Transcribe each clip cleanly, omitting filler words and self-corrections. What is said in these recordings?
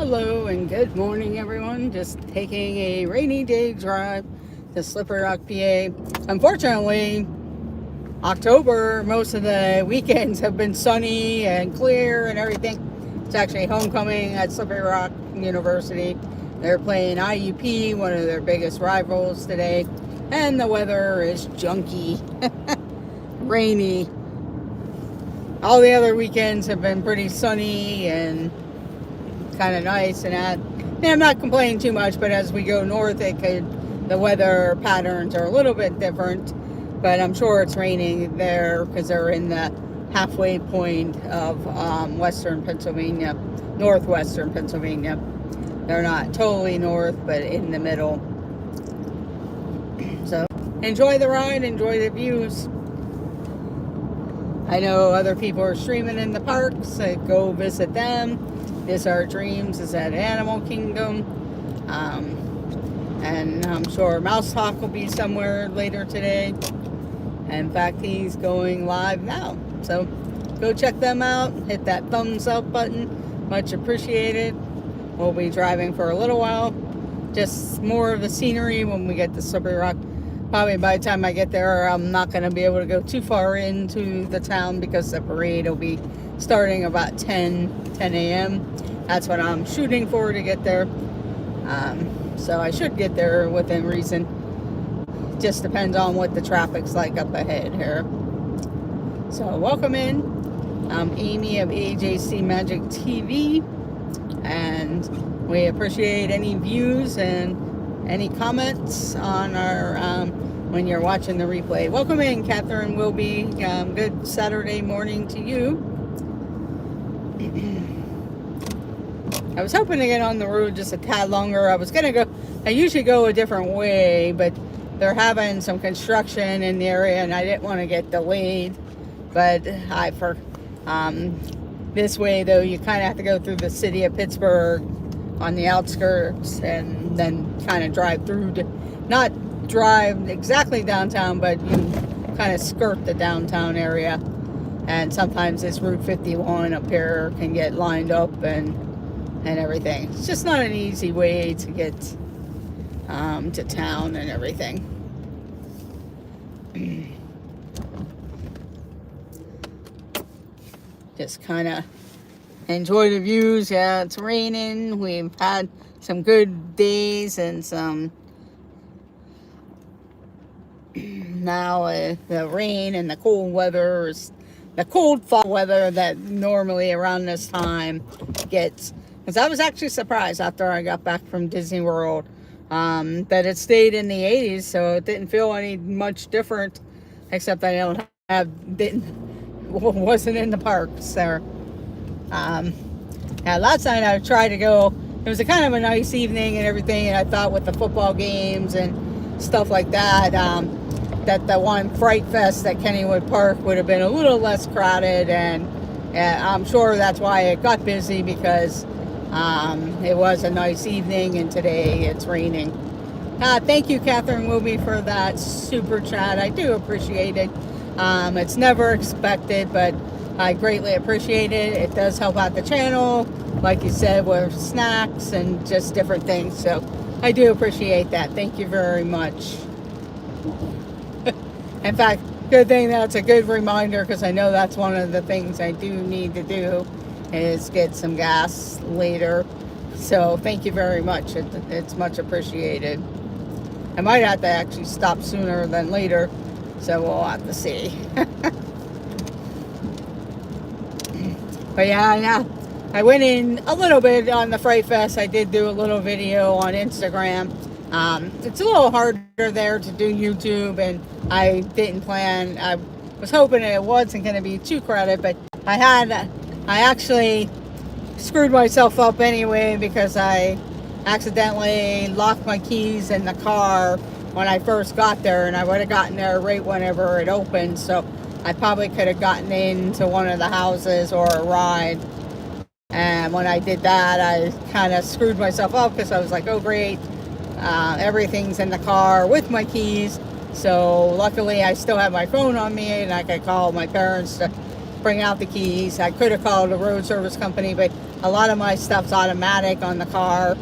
Hello and good morning, everyone. Just taking a rainy day drive to Slippery Rock, PA. Unfortunately, October, most of the weekends have been sunny and clear and everything. It's actually homecoming at Slippery Rock University. They're playing IUP, one of their biggest rivals today, and the weather is junky, rainy. All the other weekends have been pretty sunny and kind of nice, and I'm not complaining too much, but as we go north, the weather patterns are a little bit different. But I'm sure it's raining there because they're in the halfway point of western Pennsylvania, northwestern Pennsylvania. They're not totally north, but in the middle. So enjoy the ride, enjoy the views. I know other people are streaming in the parks, so go visit them. This Our Dreams is at Animal Kingdom. And I'm sure Mouse Talk will be somewhere later today. In fact, he's going live now. So go check them out. Hit that thumbs up button. Much appreciated. We'll be driving for a little while. Just more of the scenery when we get to Slippery Rock. Probably by the time I get there, I'm not going to be able to go too far into the town because the parade will be starting about 10 a.m. That's what I'm shooting for, to get there. So I should get there within reason. Just depends on what the traffic's like up ahead here. So welcome in. I'm Amy of AJC Magic TV, and we appreciate any views and any comments on our when you're watching the replay. Welcome in, Catherine Wilby. Good Saturday morning to you. I was hoping to get on the road just a tad longer. I usually go a different way, but they're having some construction in the area and I didn't want to get delayed. But this way though, you kind of have to go through the city of Pittsburgh on the outskirts and then kind of drive through not drive exactly downtown, but you kind of skirt the downtown area. And sometimes this Route 51 up here can get lined up and everything. It's just not an easy way to get to town and everything. Just kind of enjoy the views. Yeah, it's raining. We've had some good days and some now the rain and the cold weather is the cold fall weather that normally around this time gets. Because I was actually surprised after I got back from Disney World that it stayed in the 80s, so it didn't feel any much different, except I wasn't in the parks there. Last night I tried to go. It was a kind of a nice evening and everything, and I thought with the football games and stuff like that, that the one Fright Fest at Kennywood Park would have been a little less crowded, and I'm sure that's why it got busy, because it was a nice evening, and today it's raining. Thank you, Catherine Wilby, for that super chat. I do appreciate it. It's never expected, but I greatly appreciate it. It does help out the channel, like you said, with snacks and just different things. So I do appreciate that. Thank you very much. In fact, good thing that's a good reminder, because I know that's one of the things I do need to do is get some gas later. So thank you very much. It's much appreciated. I might have to actually stop sooner than later, so we'll have to see. But yeah, I went in a little bit on the Fright Fest. I did do a little video on Instagram. It's a little harder there to do YouTube, and I didn't plan. I was hoping it wasn't going to be too crowded, but I actually screwed myself up anyway, because I accidentally locked my keys in the car when I first got there, and I would have gotten there right whenever it opened, so I probably could have gotten into one of the houses or a ride. And when I did that, I kind of screwed myself up, because I was like, oh great, everything's in the car with my keys. So luckily I still have my phone on me, and I could call my parents to bring out the keys. I could have called a road service company, but a lot of my stuff's automatic on the car,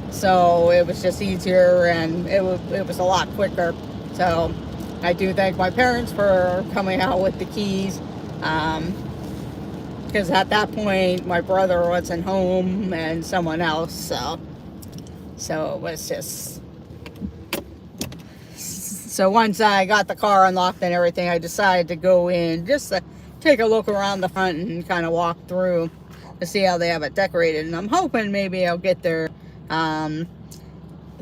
so it was just easier and it was a lot quicker. So I do thank my parents for coming out with the keys, because at that point my brother wasn't home and someone else, so it was just... So once I got the car unlocked and everything, I decided to go in just to take a look around the front and kind of walk through to see how they have it decorated. And I'm hoping maybe I'll get there,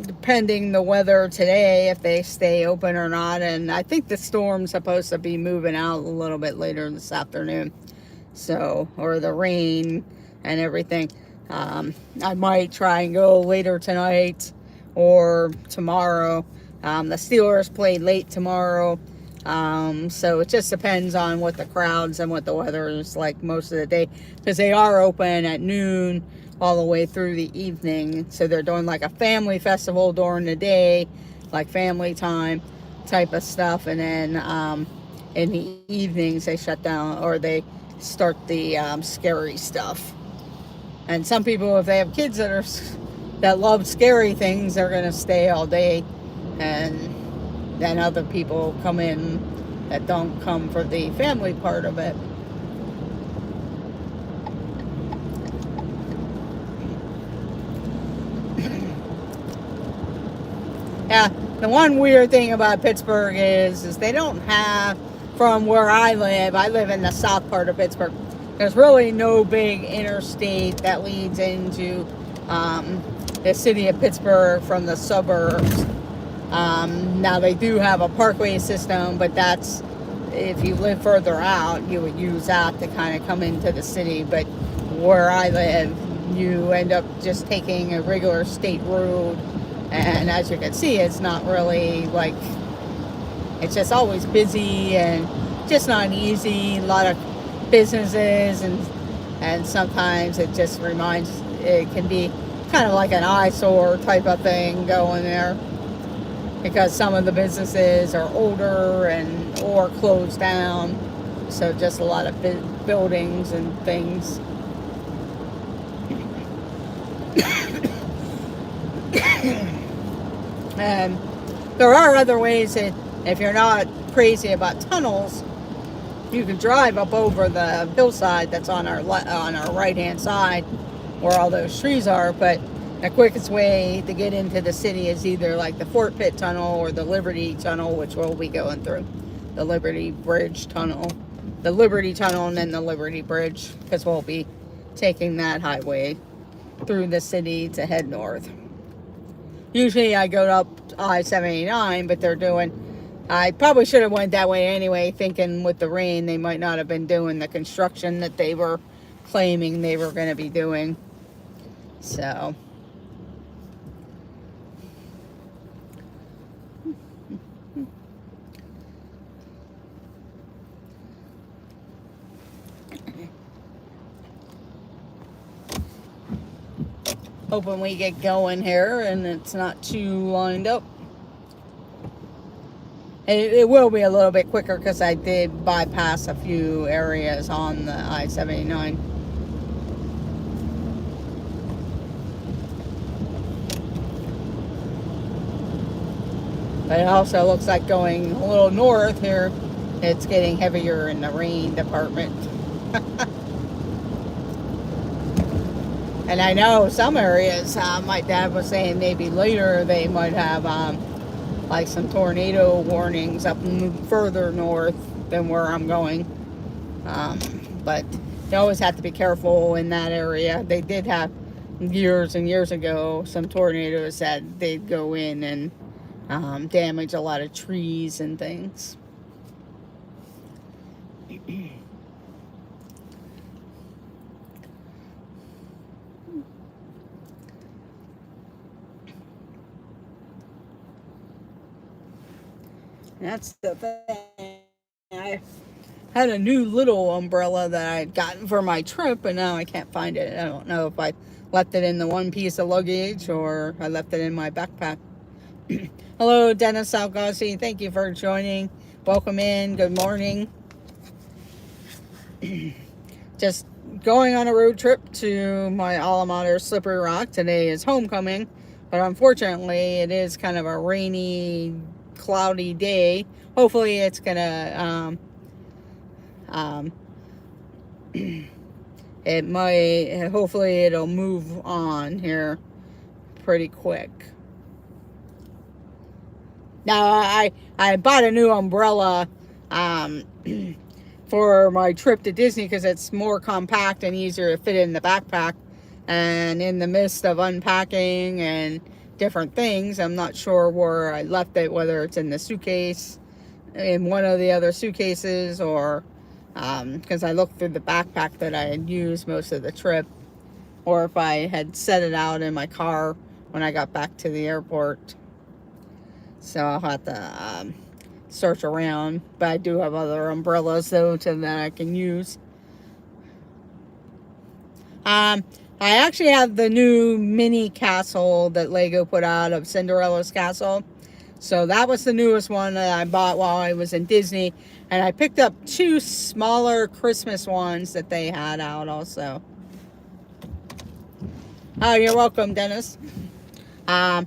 depending the weather today, if they stay open or not. And I think the storm's supposed to be moving out a little bit later this afternoon. So, or the rain and everything. I might try and go later tonight or tomorrow. The Steelers play late tomorrow, so it just depends on what the crowds and what the weather is like most of the day, because they are open at noon all the way through the evening. So they're doing like a family festival during the day, like family time type of stuff, and then in the evenings they shut down, or they start the scary stuff. And some people, if they have kids that love scary things, they're gonna stay all day. And then other people come in that don't come for the family part of it. Yeah, the one weird thing about Pittsburgh is they don't have, from where I live in the south part of Pittsburgh, there's really no big interstate that leads into the city of Pittsburgh from the suburbs. Now they do have a parkway system, but that's, if you live further out, you would use that to kind of come into the city. But where I live, you end up just taking a regular state road, and as you can see, it's not really like, it's just always busy and just not easy. A lot of businesses, and sometimes it just it can be kind of like an eyesore type of thing going there, because some of the businesses are older or closed down. So just a lot of buildings and things. And there are other ways that, if you're not crazy about tunnels, you can drive up over the hillside that's on our right hand side where all those trees are. But the quickest way to get into the city is either like the Fort Pitt Tunnel or the Liberty Tunnel, which we'll be going through. The Liberty Bridge Tunnel. The Liberty Tunnel and then the Liberty Bridge, because we'll be taking that highway through the city to head north. Usually I go up I-79, but I probably should have went that way anyway, thinking with the rain they might not have been doing the construction that they were claiming they were going to be doing. So... hoping we get going here and it's not too lined up. It will be a little bit quicker because I did bypass a few areas on the I-79. But it also looks like going a little north here, it's getting heavier in the rain department. And I know some areas, my dad was saying maybe later they might have like some tornado warnings up further north than where I'm going. But you always have to be careful in that area. They did have years and years ago some tornadoes that they'd go in and damage a lot of trees and things. That's the thing. I had a new little umbrella that I had gotten for my trip, and now I can't find it. I don't know if I left it in the one piece of luggage or I left it in my backpack. Hello, Dennis Salgossi. Thank you for joining. Welcome in. Good morning. Just going on a road trip to my alma mater, Slippery Rock. Today is homecoming, but unfortunately it is kind of a rainy, cloudy day. Hopefully it's gonna it might, hopefully it'll move on here pretty quick. Now I bought a new umbrella for my trip to Disney because it's more compact and easier to fit in the backpack. And in the midst of unpacking and different things, I'm not sure where I left it, whether it's in the suitcase, in one of the other suitcases, or because I looked through the backpack that I had used most of the trip, or if I had set it out in my car when I got back to the airport. So I'll have to search around, but I do have other umbrellas though that I can use. I actually have the new mini castle that Lego put out of Cinderella's castle. So that was the newest one that I bought while I was in Disney, and I picked up 2 smaller Christmas ones that they had out also. Oh, you're welcome, Dennis. Yeah,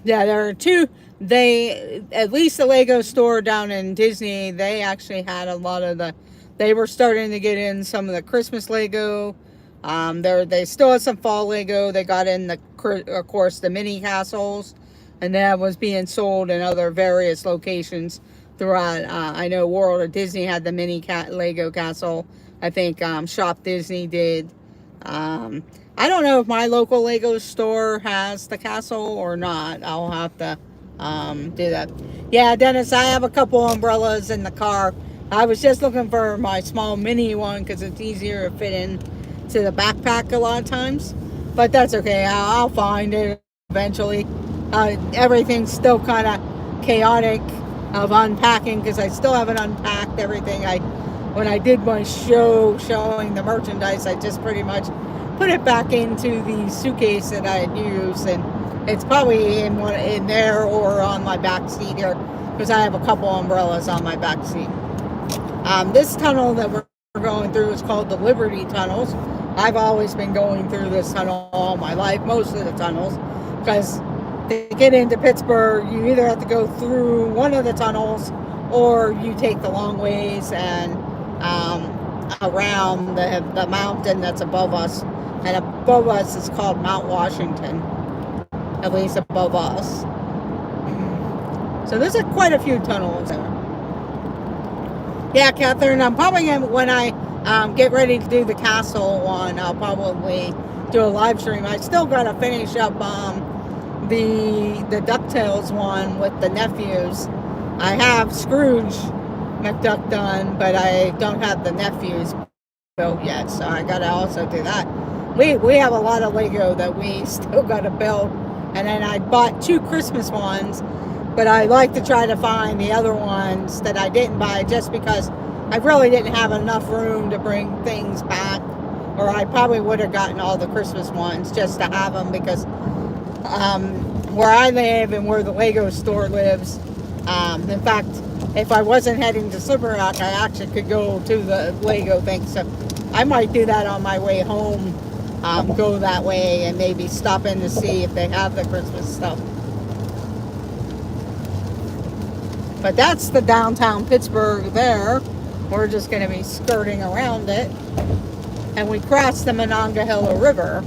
there are 2. They, at least the Lego store down in Disney, they actually had a lot of they were starting to get in some of the Christmas Lego. They still had some fall Lego. They got in of course, the mini castles, and that was being sold in other various locations throughout. I know World of Disney had the mini Lego castle. I think Shop Disney did. I don't know if my local Lego store has the castle or not. I'll have to do that. Yeah, Dennis, I have a couple umbrellas in the car. I was just looking for my small mini one because it's easier to fit in to the backpack a lot of times, but that's okay. I'll find it eventually. Everything's still kind of chaotic of unpacking because I still haven't unpacked everything. When I did my show showing the merchandise, I just pretty much put it back into the suitcase that I had used, and it's probably in there or on my back seat here because I have a couple umbrellas on my back seat. This tunnel that we're going through is called the Liberty Tunnels. I've always been going through this tunnel all my life, most of the tunnels, because to get into Pittsburgh, you either have to go through one of the tunnels or you take the long ways and around the mountain that's above us. And above us is called Mount Washington, at least above us. So there's quite a few tunnels there. Yeah, Catherine, I'm probably going to, when I get ready to do the castle one, I'll probably do a live stream. I still got to finish up the DuckTales one with the nephews. I have Scrooge McDuck done, but I don't have the nephews built yet, so I got to also do that. We have a lot of Lego that we still got to build, and then I bought 2 Christmas ones, but I like to try to find the other ones that I didn't buy just because I really didn't have enough room to bring things back, or I probably would have gotten all the Christmas ones just to have them because where I live and where the Lego store lives, in fact, if I wasn't heading to Slippery Rock, I actually could go to the Lego thing, so I might do that on my way home. Go that way and maybe stop in to see if they have the Christmas stuff. But that's the downtown Pittsburgh there. We're just going to be skirting around it. And we crossed the Monongahela River.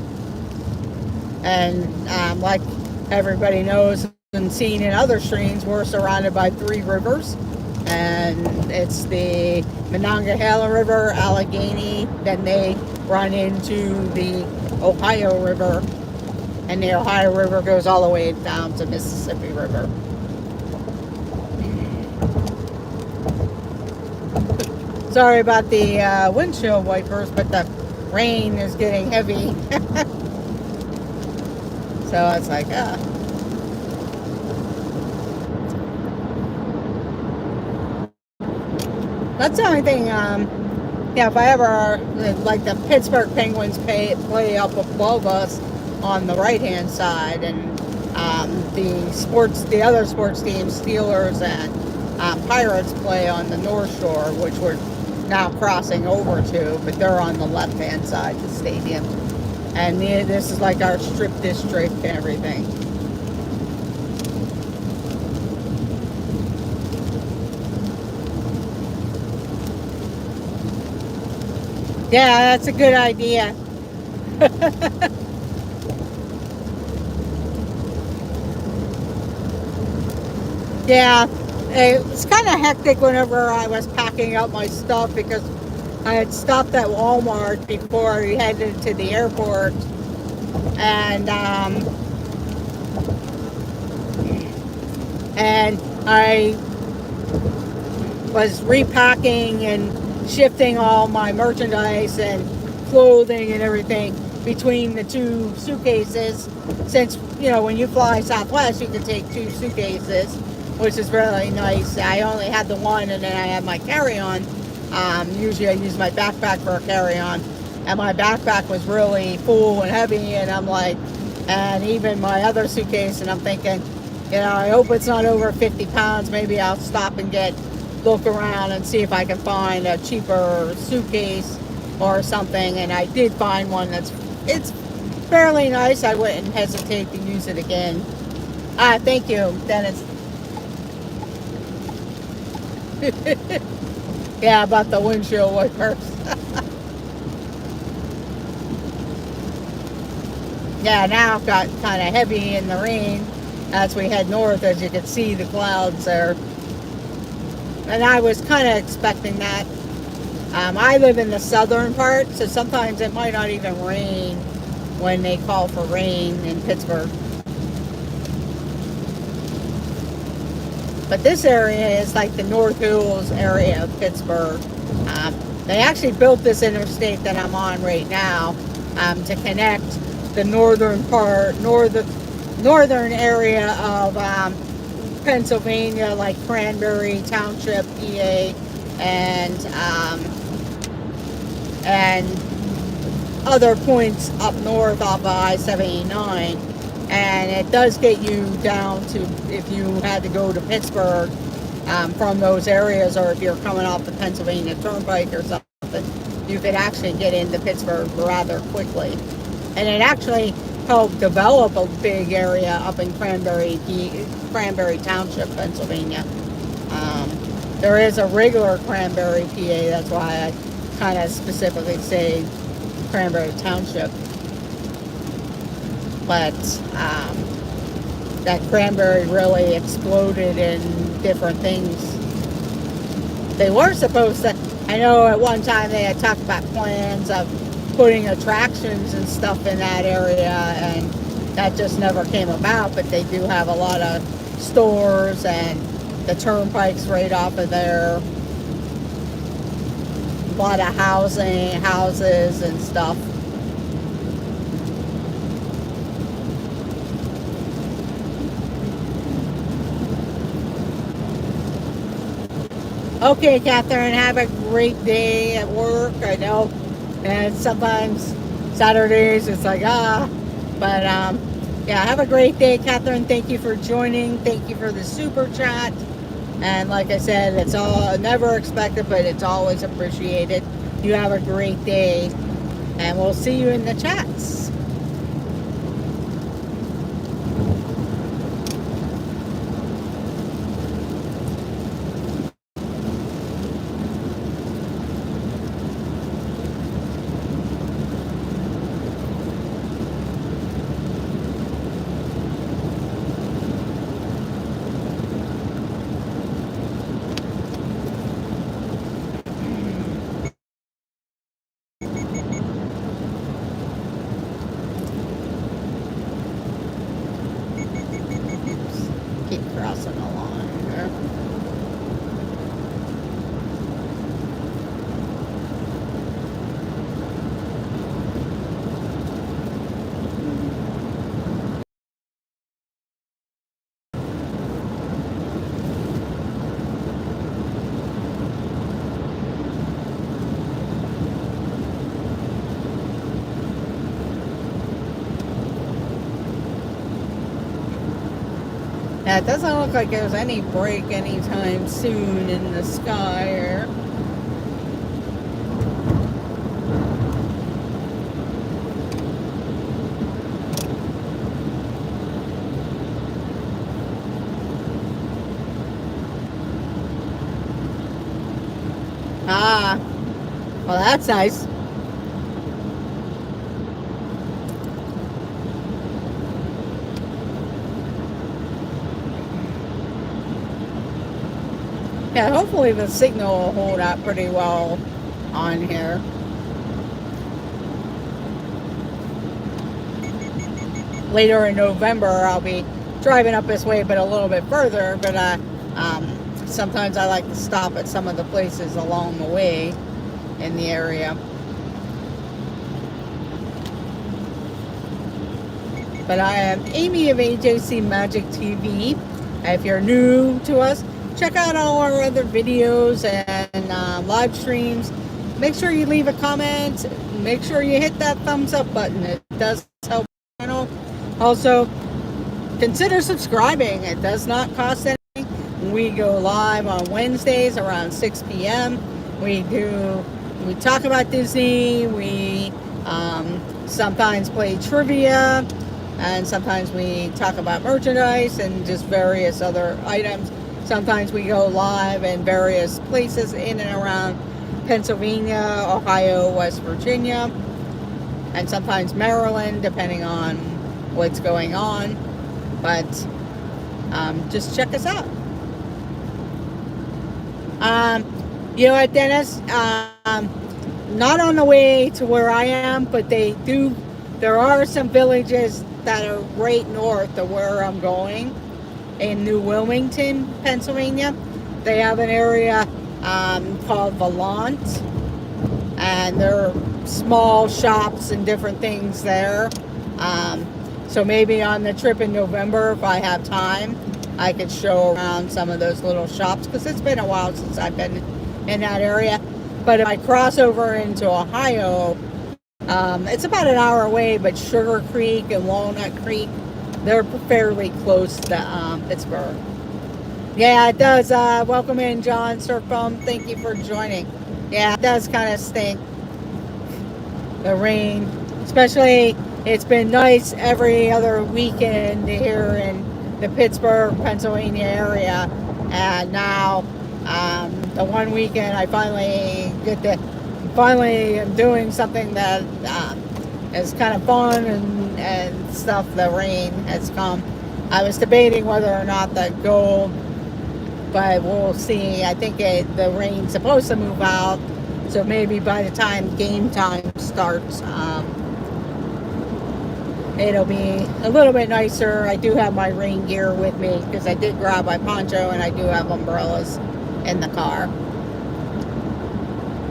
And like everybody knows and seen in other streams, we're surrounded by 3 rivers. And it's the Monongahela River, Allegheny, then they run into the Ohio River, and the Ohio River goes all the way down to Mississippi River. Sorry about the windshield wipers, but the rain is getting heavy. So it's like, That's the only thing, yeah, if I ever, like the Pittsburgh Penguins play up above us on the right-hand side, and the other sports teams, Steelers and Pirates play on the North Shore, which would now crossing over to, but they're on the left-hand side of the stadium. And this is like our strip district and everything. Yeah, that's a good idea. Yeah, it was kind of hectic whenever I was packing up my stuff because I had stopped at Walmart before we headed to the airport, and I was repacking and shifting all my merchandise and clothing and everything between the two suitcases, since when you fly Southwest you can take two suitcases, which is really nice. I only had the one, and then I had my carry-on. Usually I use my backpack for a carry-on, and my backpack was really full and heavy, and I'm like, and even my other suitcase, and I'm thinking, I hope it's not over 50 pounds. Maybe I'll stop and look around and see if I can find a cheaper suitcase or something. And I did find one it's fairly nice. I wouldn't hesitate to use it again. Thank you, Dennis. Yeah, about the windshield wipers. Yeah, now it got kind of heavy in the rain as we head north, as you can see the clouds there. And I was kind of expecting that. I live in the southern part, so sometimes it might not even rain when they call for rain in Pittsburgh. But this area is like the North Hills area of Pittsburgh. They actually built this interstate that I'm on right now to connect the northern area of Pennsylvania, like Cranberry Township, PA, and other points up north off of I-79. And it does get you down to, if you had to go to Pittsburgh from those areas, or if you're coming off the Pennsylvania Turnpike or something, you could actually get into Pittsburgh rather quickly. And it actually helped develop a big area up in Cranberry Township, Pennsylvania. There is a regular Cranberry, PA. That's why I kind of specifically say Cranberry Township. But that Cranberry really exploded in different things. They were supposed to, I know at one time they had talked about plans of putting attractions and stuff in that area, and that just never came about. But they do have a lot of stores, and the turnpike's right off of there. A lot of houses and stuff. Okay, Catherine, have a great day at work. I know, and sometimes Saturdays it's like, but yeah, have a great day, Catherine. Thank you for joining. Thank you for the super chat. And like I said, it's all never expected, but it's always appreciated. You have a great day, and we'll see you in the chats. Crossing the line there. Yeah, it doesn't look like there's any break anytime soon in the sky. Or Well, that's nice. Yeah, hopefully the signal will hold out pretty well on here. Later in November, I'll be driving up this way, but a little bit further. But sometimes I like to stop at some of the places along the way in the area. But I am Amy of AJC Magic TV. If you're new to us, check out all our other videos and live streams. Make sure you leave a comment. Make sure you hit that thumbs up button. It does help the channel. Also, consider subscribing. It does not cost anything. We go live on Wednesdays around 6 p.m. We talk about Disney. We sometimes play trivia, and sometimes we talk about merchandise and just various other items. Sometimes we go live in various places in and around Pennsylvania, Ohio, West Virginia, and sometimes Maryland, depending on what's going on. But just check us out. You know what, Dennis? Not on the way to where I am, but there are some villages that are right north of where I'm going in New Wilmington, Pennsylvania. They have an area called Valant, and there are small shops and different things there. So maybe on the trip in November, if I have time, I could show around some of those little shops, because it's been a while since I've been in that area. But if I cross over into Ohio, it's about an hour away, but Sugar Creek and Walnut Creek, they're fairly close to Pittsburgh. Yeah, it does. Welcome in, John Surfbum. Thank you for joining. Yeah, it does kind of stink. The rain, especially, it's been nice every other weekend here in the Pittsburgh, Pennsylvania area. And now, the one weekend I finally am doing something that is kind of fun and stuff. The rain has come. I was debating whether or not to go, but we'll see. I think the rain's supposed to move out, so maybe by the time game time starts, it'll be a little bit nicer. I do have my rain gear with me, because I did grab my poncho, and I do have umbrellas in the car.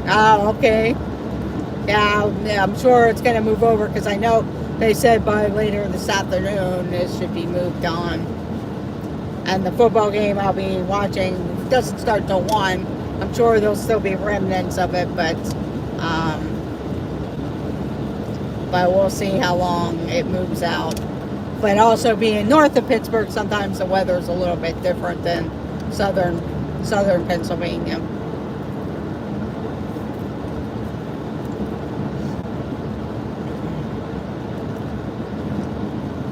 Oh, okay. Yeah, I'm sure it's going to move over, because I know they said by later this afternoon it should be moved on. And the football game I'll be watching doesn't start till 1. I'm sure there'll still be remnants of it, but we'll see how long it moves out. But also, being north of Pittsburgh, sometimes the weather's a little bit different than southern Pennsylvania.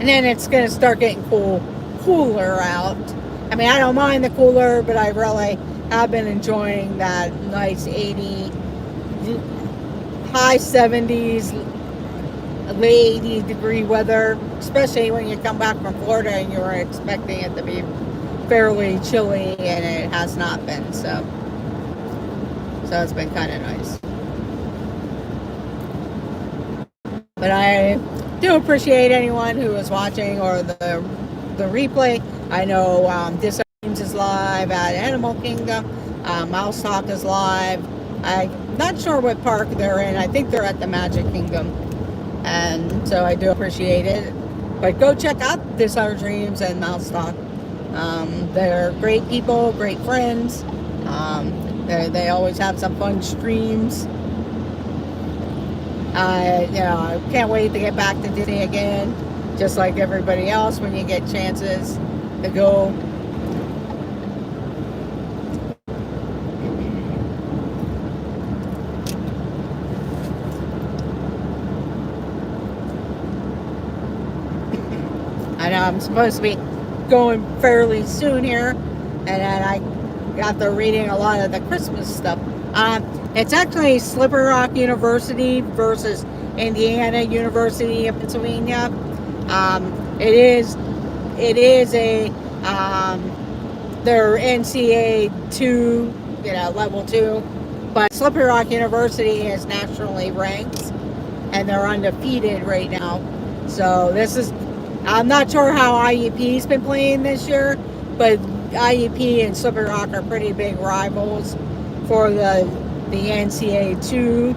And then it's going to start getting cooler out. I mean, I don't mind the cooler, but I really have been enjoying that nice 80, high 70s, late 80 degree weather, especially when you come back from Florida and you're expecting it to be fairly chilly, and it has not been. So it's been kind of nice. But I do appreciate anyone who is watching, or the replay. I know This is live at Animal Kingdom. Mouse Talk is live. I'm not sure what park they're in. I think they're at the Magic Kingdom. And so I do appreciate it. But go check out This Our Dreams and Mouse Talk. They're great people, great friends. They always have some fun streams. I can't wait to get back to Disney again, just like everybody else, when you get chances to go. I know I'm supposed to be going fairly soon here, and then I got to reading a lot of the Christmas stuff. It's actually Slippery Rock University versus Indiana University of Pennsylvania. It is a their NCAA 2, level 2, but Slippery Rock University is nationally ranked, and they're undefeated right now. So I'm not sure how IUP's been playing this year, but IUP and Slippery Rock are pretty big rivals for the NCAA 2,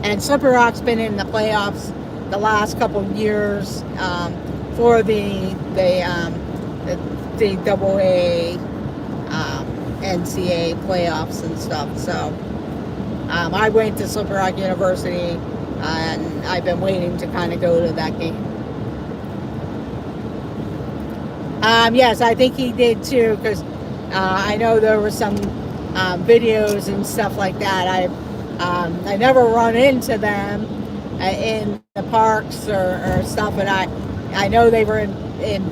and Slippery Rock's been in the playoffs the last couple of years for the AA NCAA playoffs and stuff. So I went to Slippery Rock University, and I've been waiting to kind of go to that game. Yes, I think he did too, because I know there were some videos and stuff like that. I never run into them in the parks or stuff, but I know they were in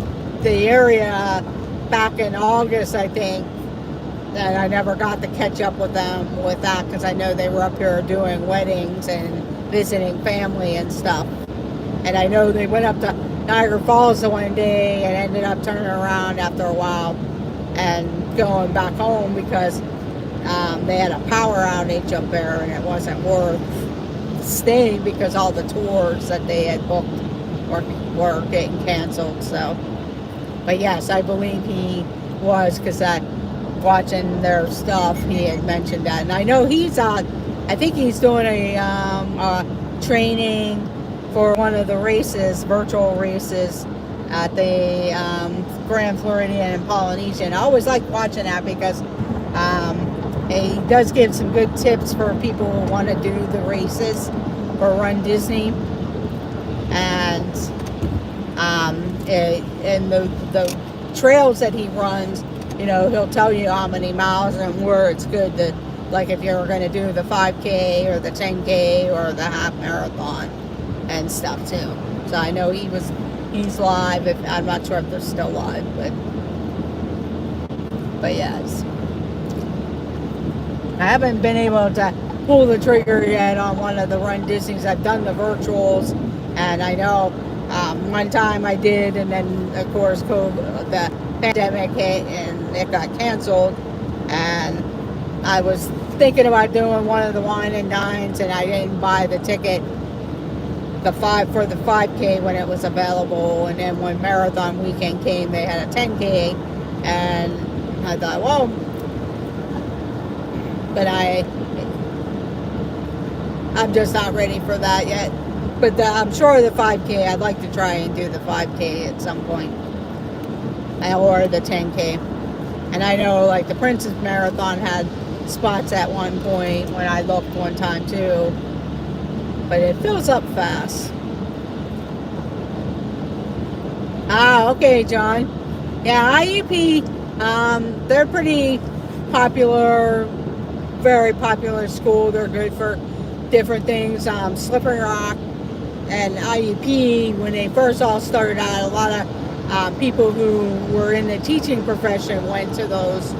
the area back in August, I think, and I never got to catch up with them with that, because I know they were up here doing weddings and visiting family and stuff. And I know they went up to Niagara Falls the one day and ended up turning around after a while and going back home because they had a power outage up there, and it wasn't worth staying because all the tours that they had booked were getting canceled. So, but yes, I believe he was, because watching their stuff, he had mentioned that. And I know I think he's doing a training for one of the races, virtual races at the Grand Floridian and Polynesian. I always like watching that because he does give some good tips for people who want to do the races for Run Disney. And the trails that he runs, he'll tell you how many miles and where it's good to, like if you're going to do the 5K or the 10K or the half marathon and stuff too. So I know he's live. I'm not sure if they're still live, but yes. I haven't been able to pull the trigger yet on one of the Run Disneys. I've done the virtuals, and I know one time I did, and then of course the pandemic hit and it got canceled, and I was thinking about doing one of the wine and dines, and I didn't buy the ticket for the 5K when it was available. And then when marathon weekend came, they had a 10K, and I thought, well, but I'm just not ready for that yet. But I'm sure the 5K, I'd like to try and do the 5K at some point, or the 10K. And I know like the Princess Marathon had spots at one point when I looked one time too, but it fills up fast. Okay, John. Yeah, IUP, they're pretty popular, very popular school. They're good for different things. Slippery Rock and IUP, when they first all started out, a lot of people who were in the teaching profession went to those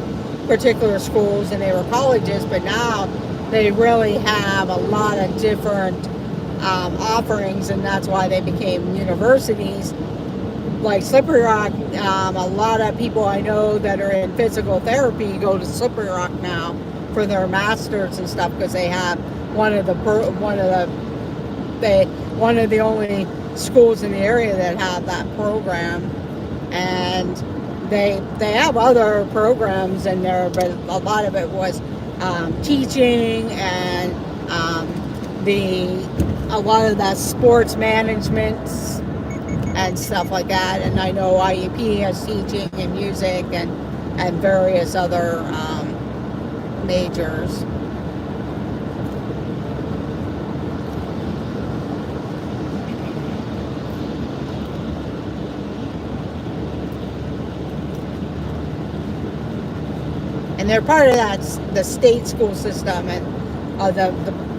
particular schools, and they were colleges, but now they really have a lot of different offerings, and that's why they became universities. Like Slippery Rock, a lot of people I know that are in physical therapy go to Slippery Rock now for their masters and stuff, because they have one of the only schools in the area that have that program. And they have other programs in there, but a lot of it was teaching and a lot of that sports management and stuff like that. And I know IUP has teaching and music and various other majors. And they're part of the state school system, and the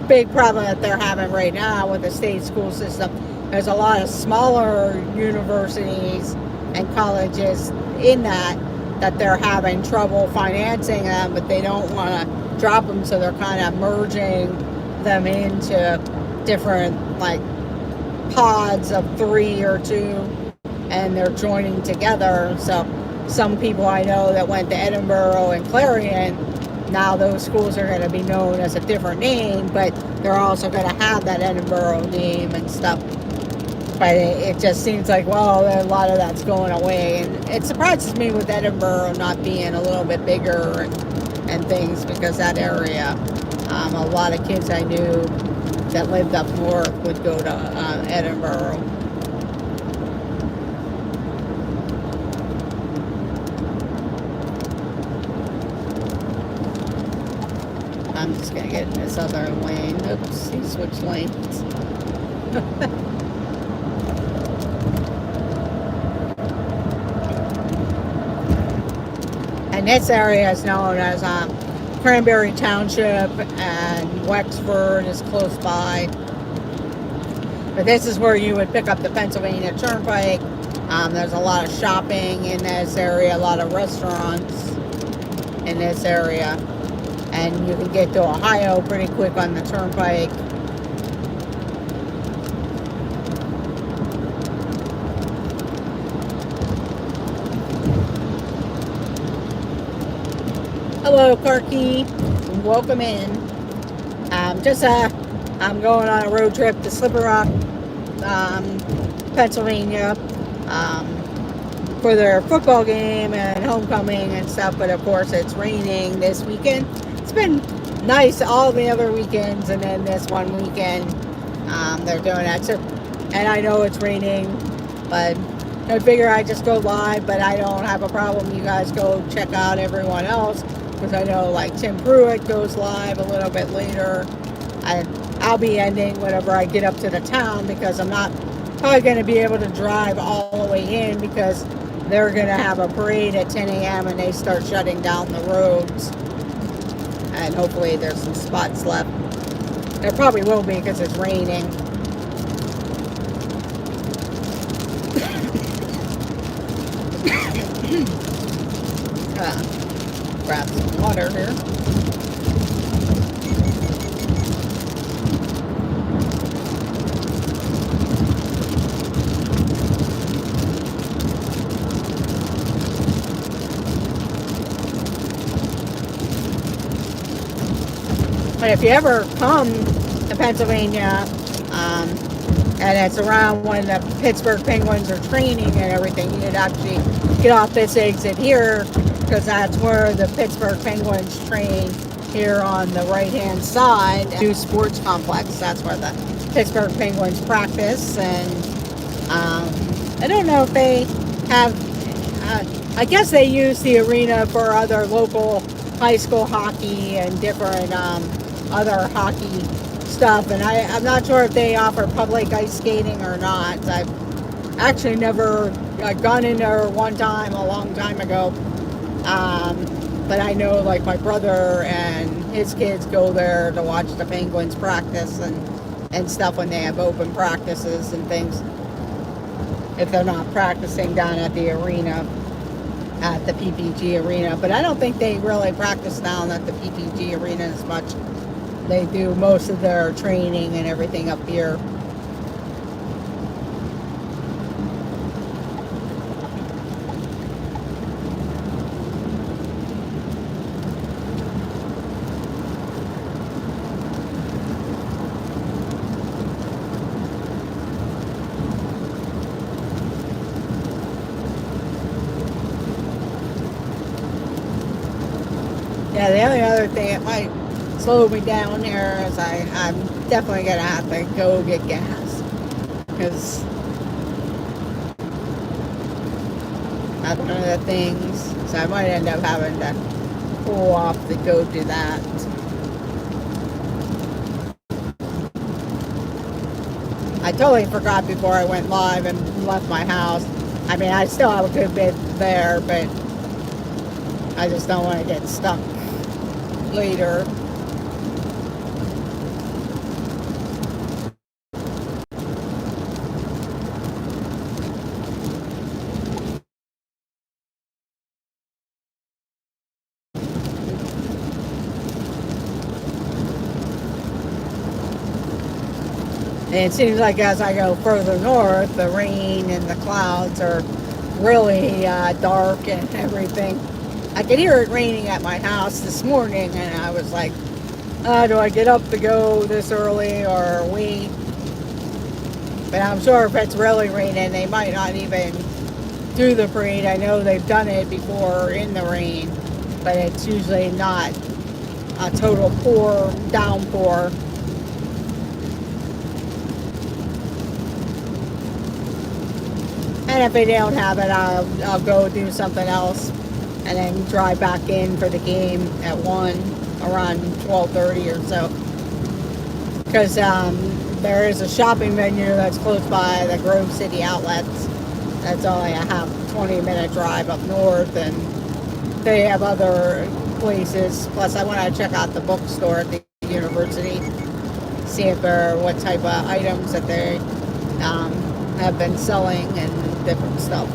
big problem that they're having right now with the state school system, there's a lot of smaller universities and colleges in that they're having trouble financing them, but they don't want to drop them, so they're kind of merging them into different like pods of 3 or 2, and they're joining together. So some people I know that went to Edinburgh and Clarion, now those schools are going to be known as a different name, but they're also going to have that Edinburgh name and stuff. But it just seems like, well, a lot of that's going away. And it surprises me with Edinburgh not being a little bit bigger and things, because that area, a lot of kids I knew that lived up north would go to Edinburgh. I'm just going to get in this other lane. Oops, he switched lanes. And this area is known as Cranberry Township, and Wexford is close by. But this is where you would pick up the Pennsylvania Turnpike. There's a lot of shopping in this area, a lot of restaurants in this area. And you can get to Ohio pretty quick on the Turnpike. Hello, Karki. Welcome in. I'm going on a road trip to Slippery Rock, Pennsylvania, for their football game and homecoming and stuff. But of course, it's raining this weekend. It's been nice all the other weekends, and then this one weekend they're doing that. So, and I know it's raining, but I figure I just go live. But I don't have a problem. You guys go check out everyone else. Because I know like Tim Pruitt goes live a little bit later. I'll be ending whenever I get up to the town, because I'm not probably going to be able to drive all the way in, because they're going to have a parade at 10 a.m. and they start shutting down the roads. And hopefully there's some spots left. There probably will be, because it's raining. Grab some water here. But if you ever come to Pennsylvania, and it's around when the Pittsburgh Penguins are training and everything, you'd actually get off this exit here, because that's where the Pittsburgh Penguins train, here on the right-hand side. New sports complex, that's where the Pittsburgh Penguins practice. And I don't know if they have, I guess they use the arena for other local high school hockey and different other hockey stuff. And I'm not sure if they offer public ice skating or not. I've actually never gone in there one time, a long time ago. But I know like my brother and his kids go there to watch the Penguins practice and stuff when they have open practices and things, if they're not practicing down at the arena, at the PPG arena. But I don't think they really practice down at the PPG arena as much. They do most of their training and everything up here. Yeah, the only other thing that might slow me down here is I'm definitely going to have to go get gas. Because that's one of the things. So I might end up having to pull off to go do that. I totally forgot before I went live and left my house. I mean, I still have a good bit there, but I just don't want to get stuck later. And it seems like as I go further north, the rain and the clouds are really dark and everything. I could hear it raining at my house this morning, and I was like, do I get up to go this early or wait? But I'm sure if it's really raining, they might not even do the parade. I know they've done it before in the rain, but it's usually not a total downpour. And if they don't have it, I'll go do something else and then drive back in for the game at 1 around 12:30 or so. Because there is a shopping venue that's close by the Grove City Outlets. That's only a 20-minute drive up north, and they have other places. Plus, I want to check out the bookstore at the university, see if what type of items that they have been selling and different stuff.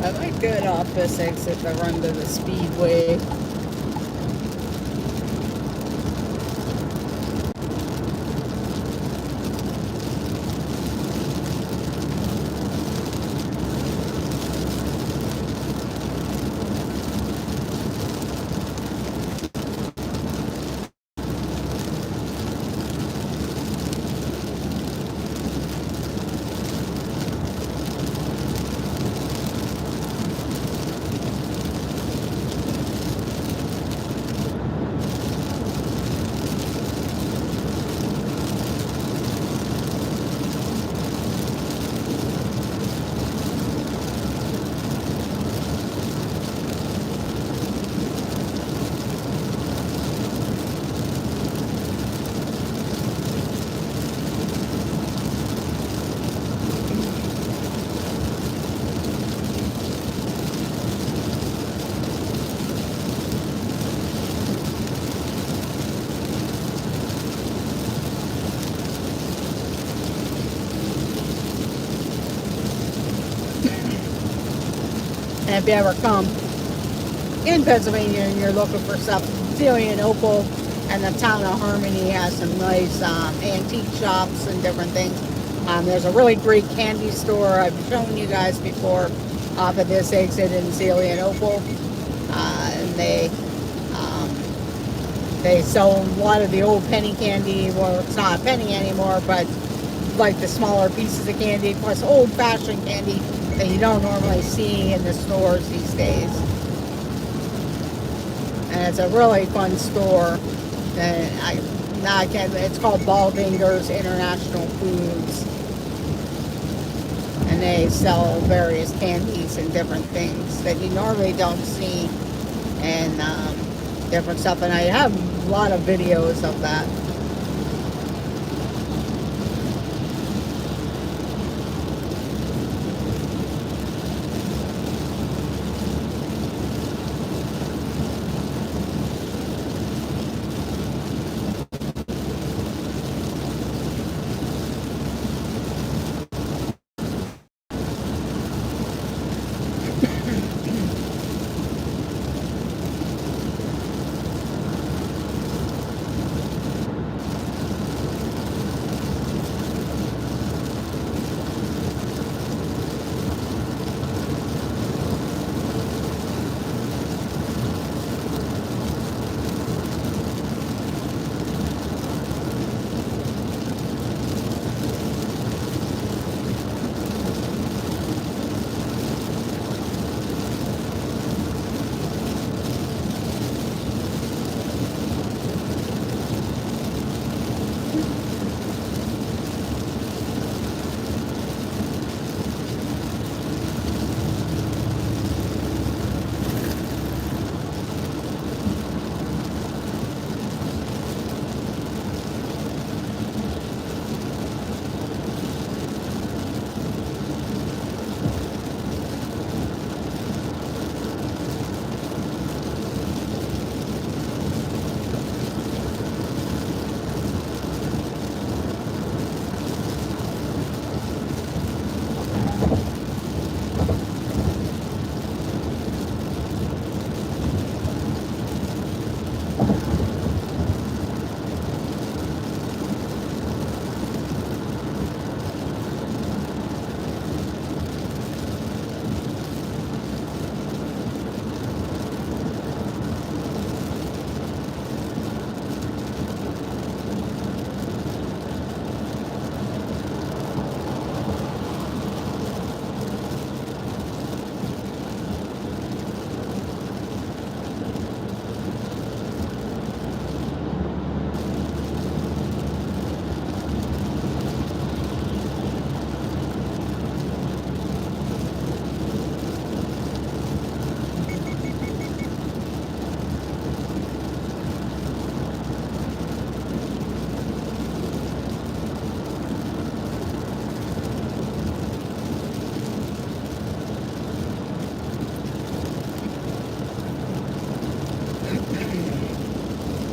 I might get off this exit to run to the Speedway. And if you ever come in Pennsylvania and you're looking for stuff, Celia and Opal and the town of Harmony has some nice antique shops and different things. There's a really great candy store I've shown you guys before off of this exit in Celia and Opal. And they sell a lot of the old penny candy. Well, it's not a penny anymore, but like the smaller pieces of candy, plus old-fashioned candy that you don't normally see in the stores these days. And it's a really fun store. And it's called Baldinger's International Foods. And they sell various candies and different things that you normally don't see, and different stuff. And I have a lot of videos of that.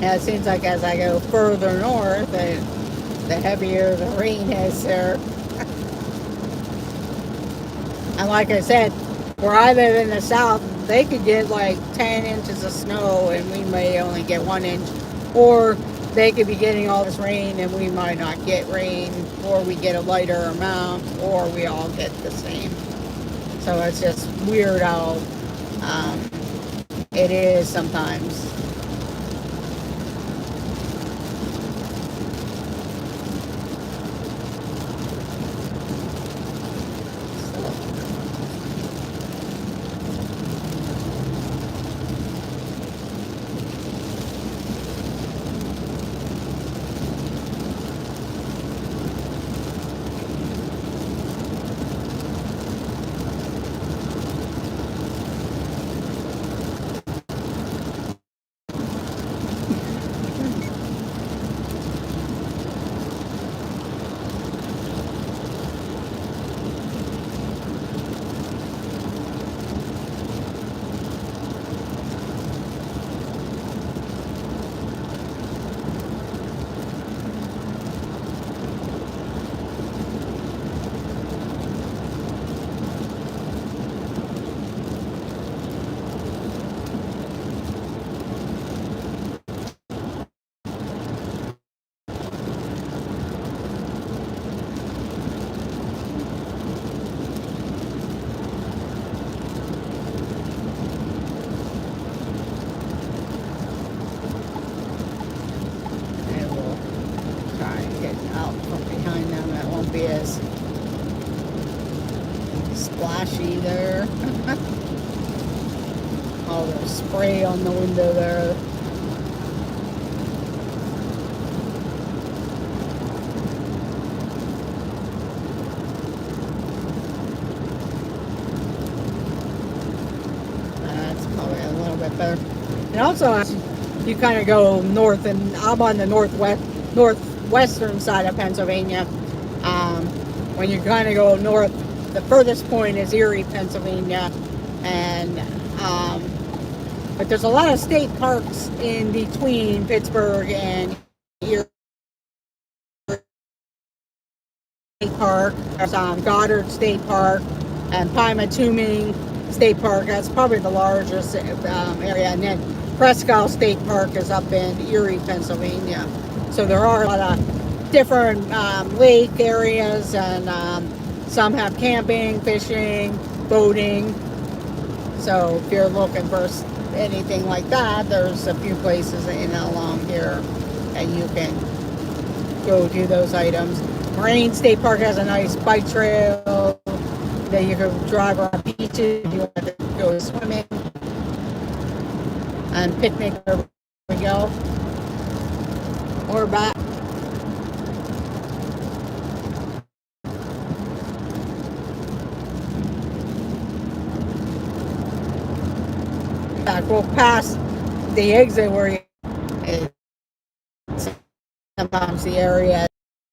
And it seems like as I go further north, the heavier the rain is there. And like I said, where I live in the south, they could get like 10 inches of snow and we may only get 1 inch. Or they could be getting all this rain and we might not get rain, or we get a lighter amount, or we all get the same. So it's just weird how it is sometimes. Be as splashy there. All the spray on the window there. That's probably a little bit better. And also, as you kind of go north, and I'm on the northwestern side of Pennsylvania. When you kind of go north, the furthest point is Erie, Pennsylvania, and but there's a lot of state parks in between Pittsburgh and Erie. State Park, there's Goddard State Park, and Pymatuming State Park. That's probably the largest area, and then Prescott State Park is up in Erie, Pennsylvania. So there are a lot of different lake areas, and some have camping, fishing, boating. So if you're looking for anything like that, there's a few places along here that you can go do those items. Moraine State Park has a nice bike trail that you can drive around beaches. You want to go swimming and picnic wherever we go, or back. We'll pass the exit where sometimes the area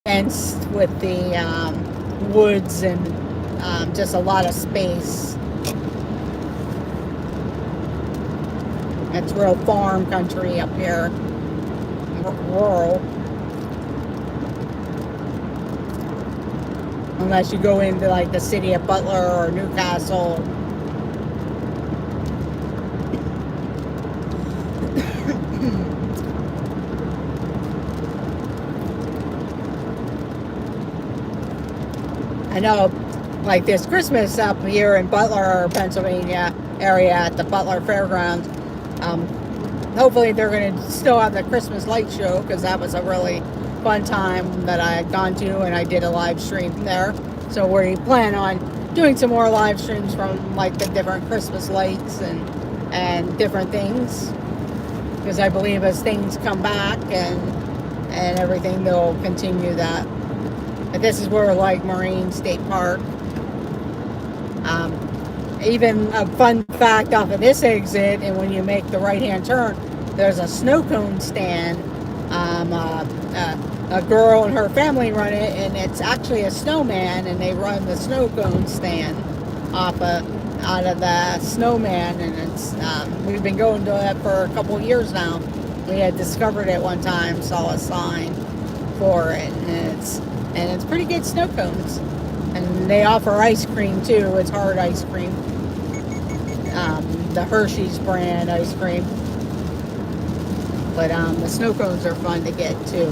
ends with the woods and just a lot of space. It's real farm country up here, rural. Unless you go into like the city of Butler or Newcastle. I know, like this Christmas up here in Butler, Pennsylvania area at the Butler Fairgrounds. Hopefully they're going to still have the Christmas light show, because that was a really fun time that I had gone to, and I did a live stream there. So we plan on doing some more live streams from like the different Christmas lights and different things, because I believe as things come back and everything, they'll continue that. But this is where like Moraine State Park. Even a fun fact off of this exit, and when you make the right-hand turn, there's a snow cone stand. A girl and her family run it, and it's actually a snowman, and they run the snow cone stand out of the snowman, and it's we've been going to that for a couple of years now. We had discovered it one time, saw a sign for it, and it's pretty good snow cones. And they offer ice cream too. It's hard ice cream, the Hershey's brand ice cream. But the snow cones are fun to get too.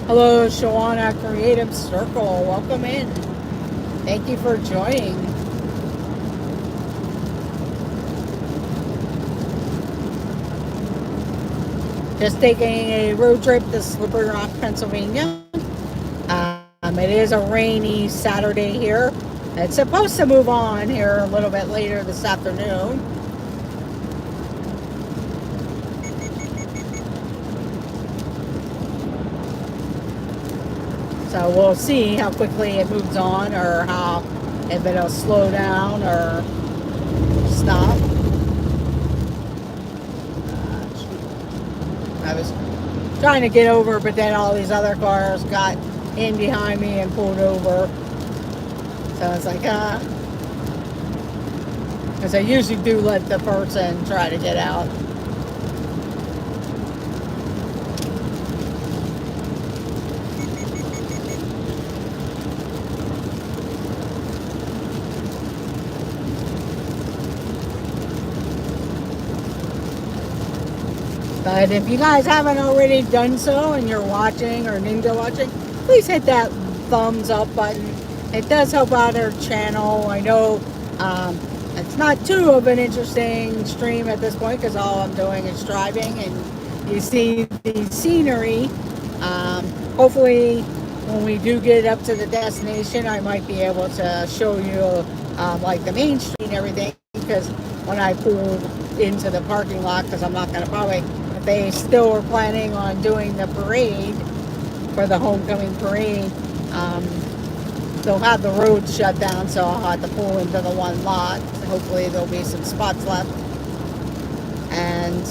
Hello, Shawana Creative Circle. Welcome in. Thank you for joining. Just taking a road trip to Slippery Rock, Pennsylvania. It is a rainy Saturday here. It's supposed to move on here a little bit later this afternoon. So we'll see how quickly it moves on, or if it'll slow down or stop. I was trying to get over, but then all these other cars got in behind me and pulled over. So I was like, because I usually do let the person try to get out. But if you guys haven't already done so and you're watching or ninja watching, please hit that thumbs up button. It does help out our channel. I know it's not too of an interesting stream at this point because all I'm doing is driving and you see the scenery. Hopefully when we do get up to the destination, I might be able to show you like the main street and everything, because when I pull into the parking lot, because I'm not going to probably, if they still are planning on doing the parade for the homecoming parade, they'll have the road shut down, so I'll have to pull into the one lot. Hopefully there'll be some spots left, and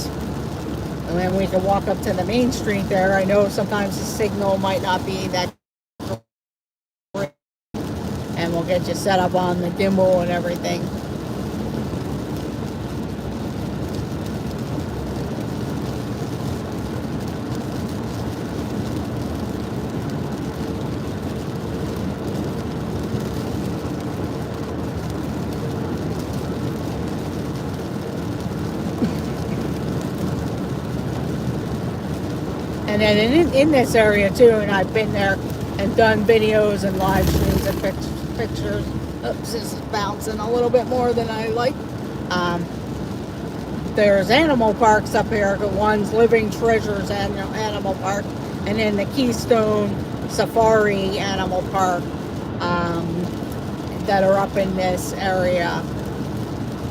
then we can walk up to the main street there. I know sometimes the signal might not be that great, and we'll get you set up on the gimbal and everything. And then in this area too, and I've been there and done videos and live streams and pictures. Oops, this is bouncing a little bit more than I like. There's animal parks up here. One's Living Treasures Animal Park, and then the Keystone Safari Animal Park that are up in this area.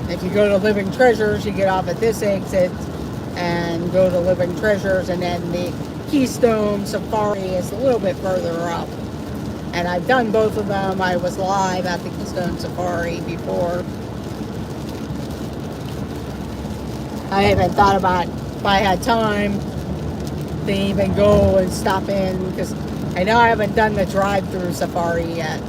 If you go to Living Treasures, you get off at this exit and go to Living Treasures, and then the Keystone Safari is a little bit further up. And I've done both of them. I was live at the Keystone Safari before. I haven't thought about if I had time to even go and stop in, because I know I haven't done the drive-through safari yet.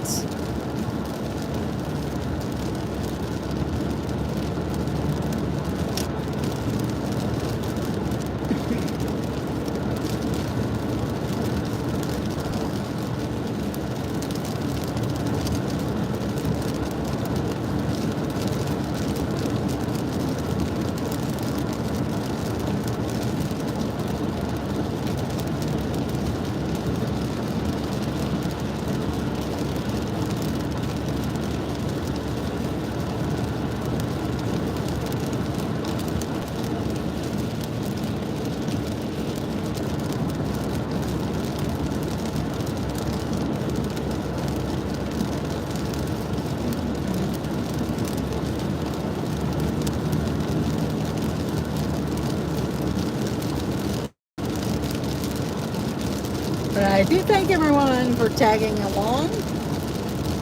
But I do thank everyone for tagging along.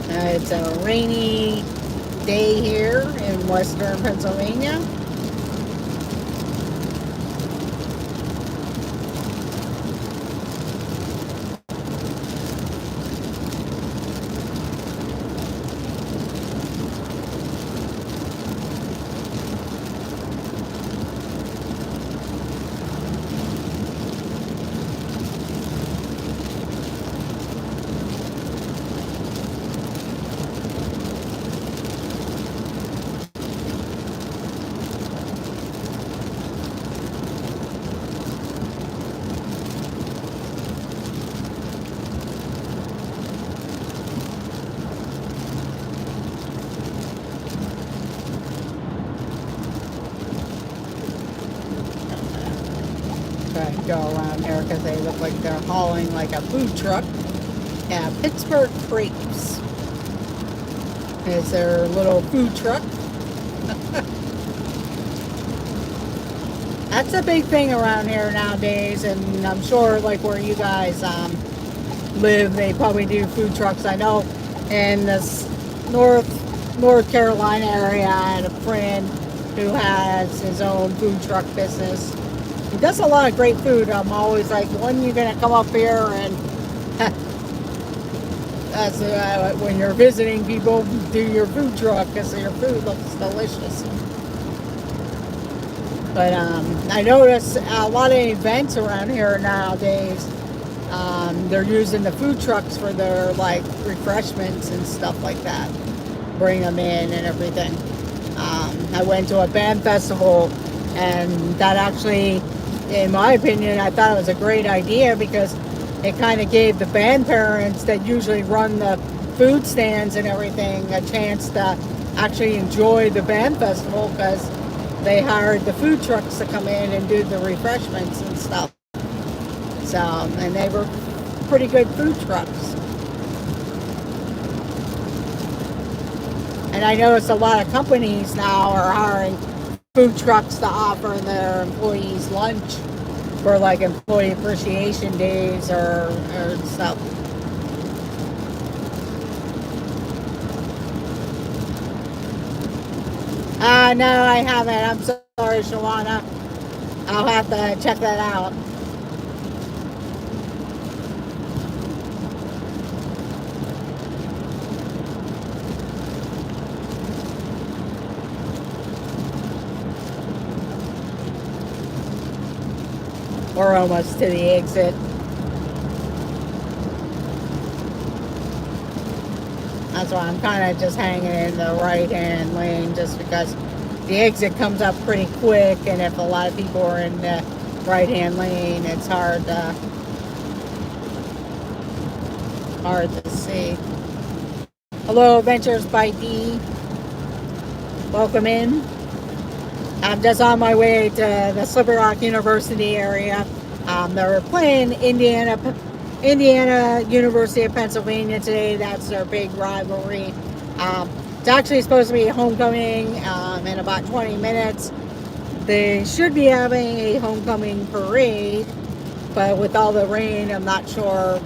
It's a rainy day here in western Pennsylvania. go around here because they look like they're hauling like a food truck. Yeah, Pittsburgh Crepes is their little food truck. That's a big thing around here nowadays, and I'm sure like where you guys live, they probably do food trucks. I know in this North Carolina area, I had a friend who has his own food truck business. He does a lot of great food. I'm always like, when are you gonna come up here and that's when you're visiting people, do your food truck because your food looks delicious. But I notice a lot of events around here nowadays, they're using the food trucks for their like refreshments and stuff like that. Bring them in and everything. I went to a band festival, and that actually, in my opinion, I thought it was a great idea because it kind of gave the band parents that usually run the food stands and everything a chance to actually enjoy the band festival because they hired the food trucks to come in and do the refreshments and stuff. So, and they were pretty good food trucks. And I notice a lot of companies now are hiring food trucks to offer their employees lunch for like employee appreciation days or stuff. No, I haven't. I'm sorry, Shawana. I'll have to check that out. We're almost to the exit. That's why I'm kind of just hanging in the right-hand lane just because the exit comes up pretty quick, and if a lot of people are in the right-hand lane, it's hard to see. Hello, Adventures by D. Welcome in. I'm just on my way to the Slippery Rock University area. They're playing Indiana University of Pennsylvania today. That's their big rivalry. It's actually supposed to be homecoming in about 20 minutes. They should be having a homecoming parade, but with all the rain, I'm not sure.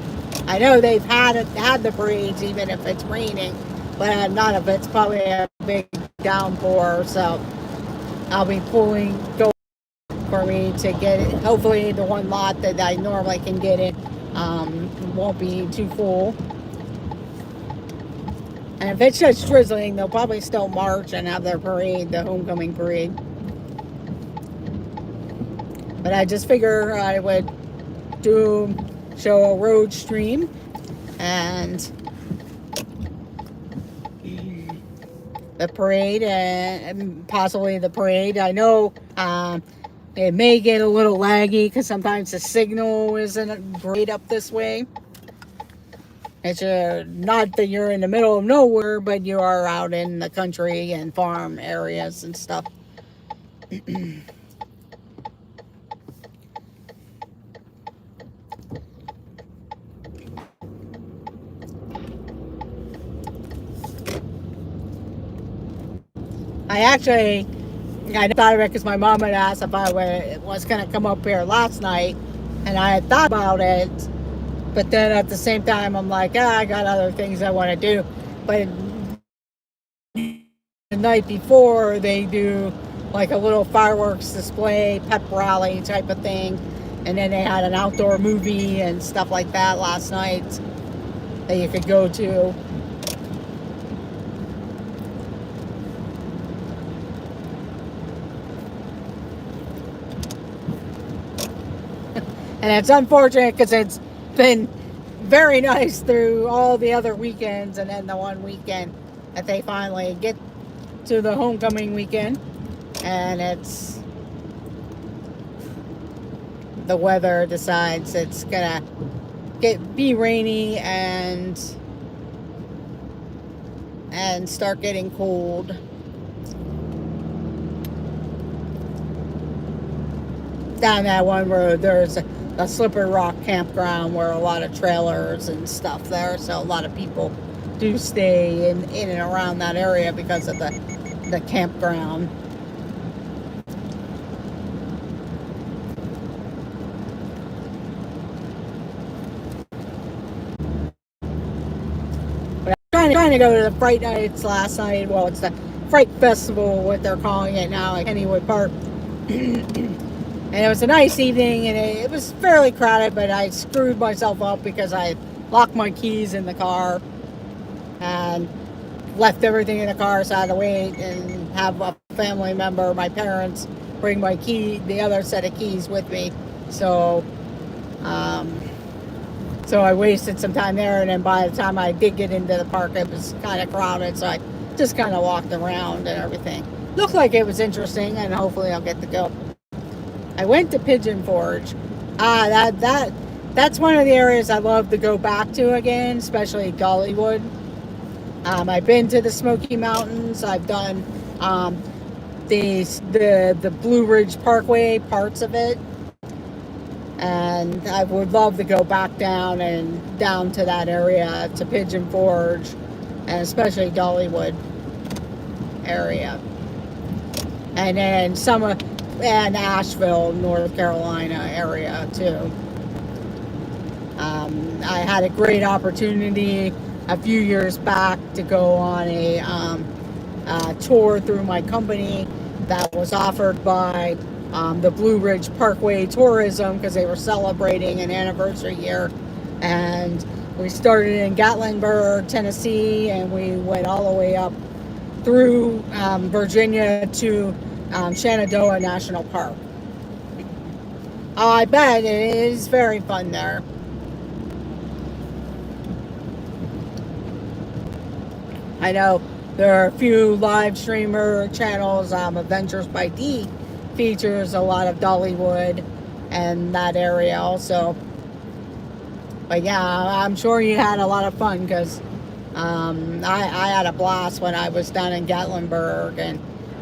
I know they've had the parades even if it's raining, but none of it's probably a big downpour. So I'll be going for me to get it. Hopefully the one lot that I normally can get it won't be too full. And if it's just drizzling, they'll probably still march and have their parade, the homecoming parade. But I just figure I would show a road stream and the parade and possibly the parade. I know it may get a little laggy because sometimes the signal isn't great up this way. It's not that you're in the middle of nowhere, but you are out in the country and farm areas and stuff. I thought of it because my mom had asked if I was going to come up here last night, and I had thought about it, but then at the same time I'm like, I got other things I want to do. But the night before they do like a little fireworks display, pep rally type of thing, and then they had an outdoor movie and stuff like that last night that you could go to. And it's unfortunate because it's been very nice through all the other weekends, and then the one weekend that they finally get to the homecoming weekend, and it's the weather decides it's gonna be rainy and start getting cold. down that one road, there's a Slippery Rock campground where a lot of trailers and stuff there. So a lot of people do stay in and around that area because of the campground. Trying to go to the Fright Nights last night. Well, it's the Fright Festival, what they're calling it now, at Kennywood Park. And it was a nice evening, and it was fairly crowded, but I screwed myself up because I locked my keys in the car and left everything in the car, so I had to wait and have a family member, my parents, bring the other set of keys with me. So I wasted some time there, and then by the time I did get into the park, it was kind of crowded, so I just kind of walked around and everything. Looked like it was interesting, and hopefully I'll get to go. I went to Pigeon Forge. That's one of the areas I love to go back to again, especially Dollywood. I've been to the Smoky Mountains. I've done the Blue Ridge Parkway, parts of it. And I would love to go back down to that area, to Pigeon Forge, and especially Dollywood area. And then and Asheville, North Carolina area too. I had a great opportunity a few years back to go on a tour through my company that was offered by the Blue Ridge Parkway Tourism, because they were celebrating an anniversary year. And we started in Gatlinburg, Tennessee, and we went all the way up through Virginia to Shenandoah National Park. Oh, I bet it is very fun there. I know there are a few live streamer channels. Adventures by D features a lot of Dollywood and that area also. But yeah, I'm sure you had a lot of fun, because I had a blast when I was down in Gatlinburg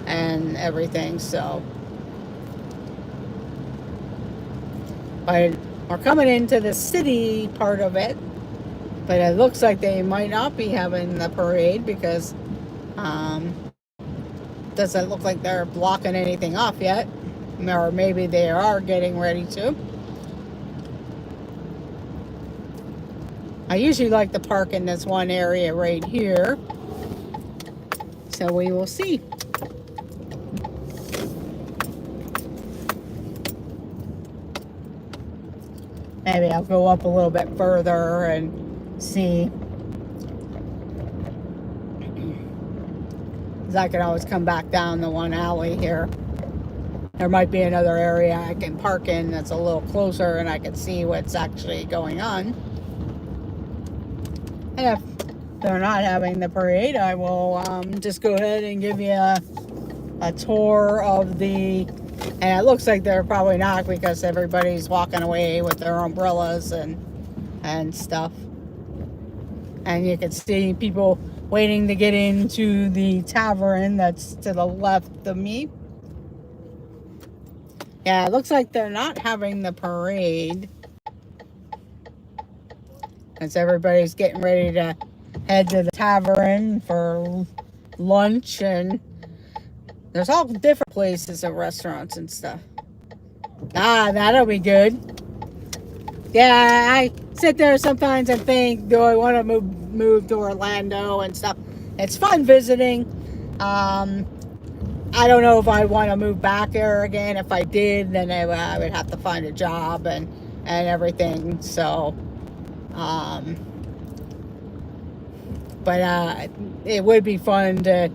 and everything. So, but we're coming into the city part of it, but it looks like they might not be having the parade, because doesn't look like they're blocking anything off yet, or maybe they are getting ready to. I usually like to park in this one area right here, so we will see. Maybe I'll go up a little bit further and see. I can always come back down the one alley here. There might be another area I can park in that's a little closer, and I can see what's actually going on. And if they're not having the parade, I will just go ahead and give you a tour of the... And it looks like they're probably not, because everybody's walking away with their umbrellas and stuff. And you can see people waiting to get into the tavern that's to the left of me. Yeah, it looks like they're not having the parade, as everybody's getting ready to head to the tavern for lunch, and there's all different places and restaurants and stuff. That'll be good. Yeah, I sit there sometimes and think, do I want to move to Orlando and stuff? It's fun visiting. I don't know if I want to move back there again. If I did, then I would have to find a job and everything. So, but it would be fun to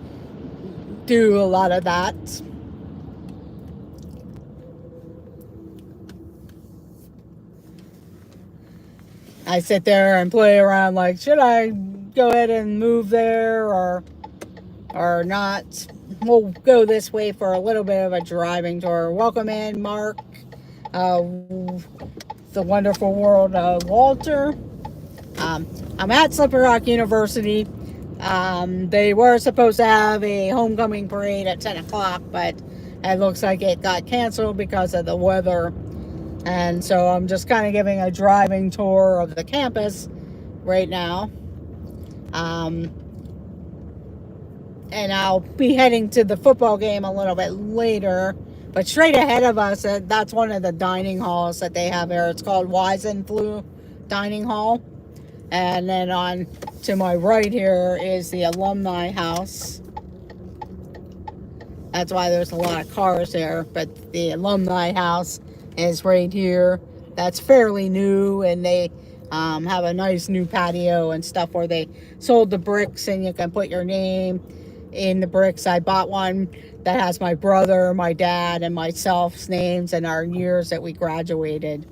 do a lot of that. I sit there and play around, like, should I go ahead and move there or not? We'll go this way for a little bit of a driving tour. Welcome in, Mark. The wonderful world of Walter. I'm at Slippery Rock University. They were supposed to have a homecoming parade at 10 o'clock, but It looks like it got canceled because of the weather. And so I'm just kind of giving a driving tour of the campus right now. And I'll be heading to the football game a little bit later. But straight ahead of us, that's one of the dining halls that they have here. It's called Weisenflue Dining Hall. And then on to my right here is the alumni house. That's why there's a lot of cars there. But the alumni house is right here. That's fairly new, and they have a nice new patio and stuff where they sold the bricks, and you can put your name in the bricks. I bought one that has my brother, my dad, and myself's names and our years that we graduated.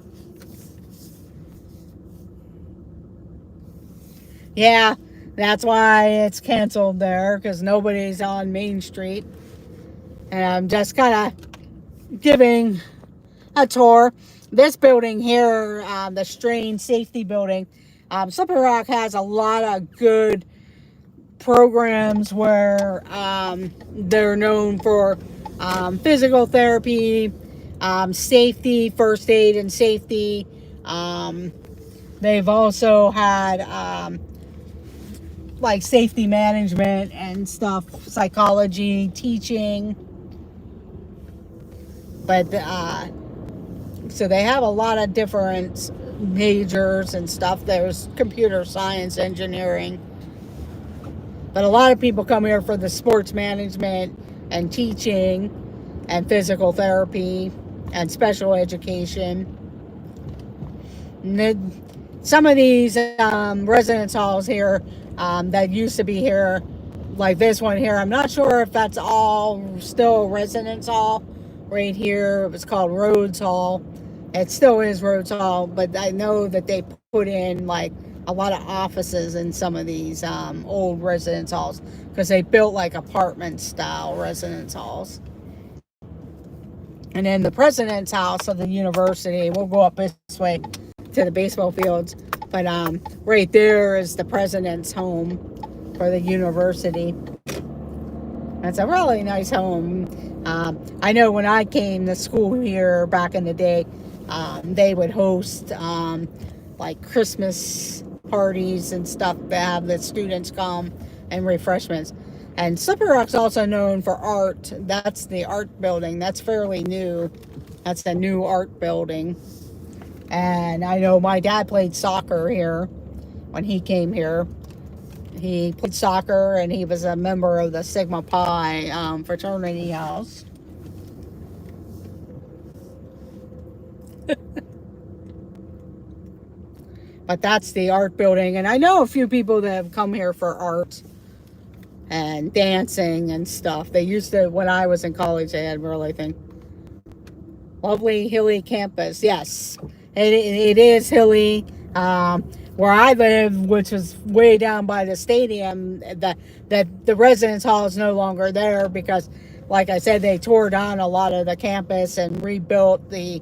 Yeah, that's why it's canceled there, because nobody's on Main Street. And I'm just kind of giving a tour. This building here, the Strain Safety Building, Slippery Rock has a lot of good programs where they're known for physical therapy, safety, first aid and safety. They've also had like safety management and stuff, psychology, teaching. But so they have a lot of different majors and stuff. There's computer science, engineering. But a lot of people come here for the sports management and teaching and physical therapy and special education. And some of these residence halls here that used to be here, like this one here, I'm not sure if that's all still residence hall. Right here, it was called Rhodes Hall. It still is Rhodes Hall, but I know that they put in like a lot of offices in some of these old residence halls because they built like apartment style residence halls. And then the president's house of the university, we'll go up this way to the baseball fields, but right there is the president's home for the university. It's a really nice home. I know when I came to school here back in the day, they would host like Christmas parties and stuff to have the students come and refreshments. And Slippery Rock's also known for art. That's the art building. That's fairly new. That's the new art building. And I know my dad played soccer here when he came here. He played soccer and he was a member of the Sigma Pi fraternity house. But that's the art building. And I know a few people that have come here for art and dancing and stuff. They used to, when I was in college, they had really lovely hilly campus. Yes, it is hilly. Where I live, which is way down by the stadium, that the residence hall is no longer there because, like I said, they tore down a lot of the campus and rebuilt the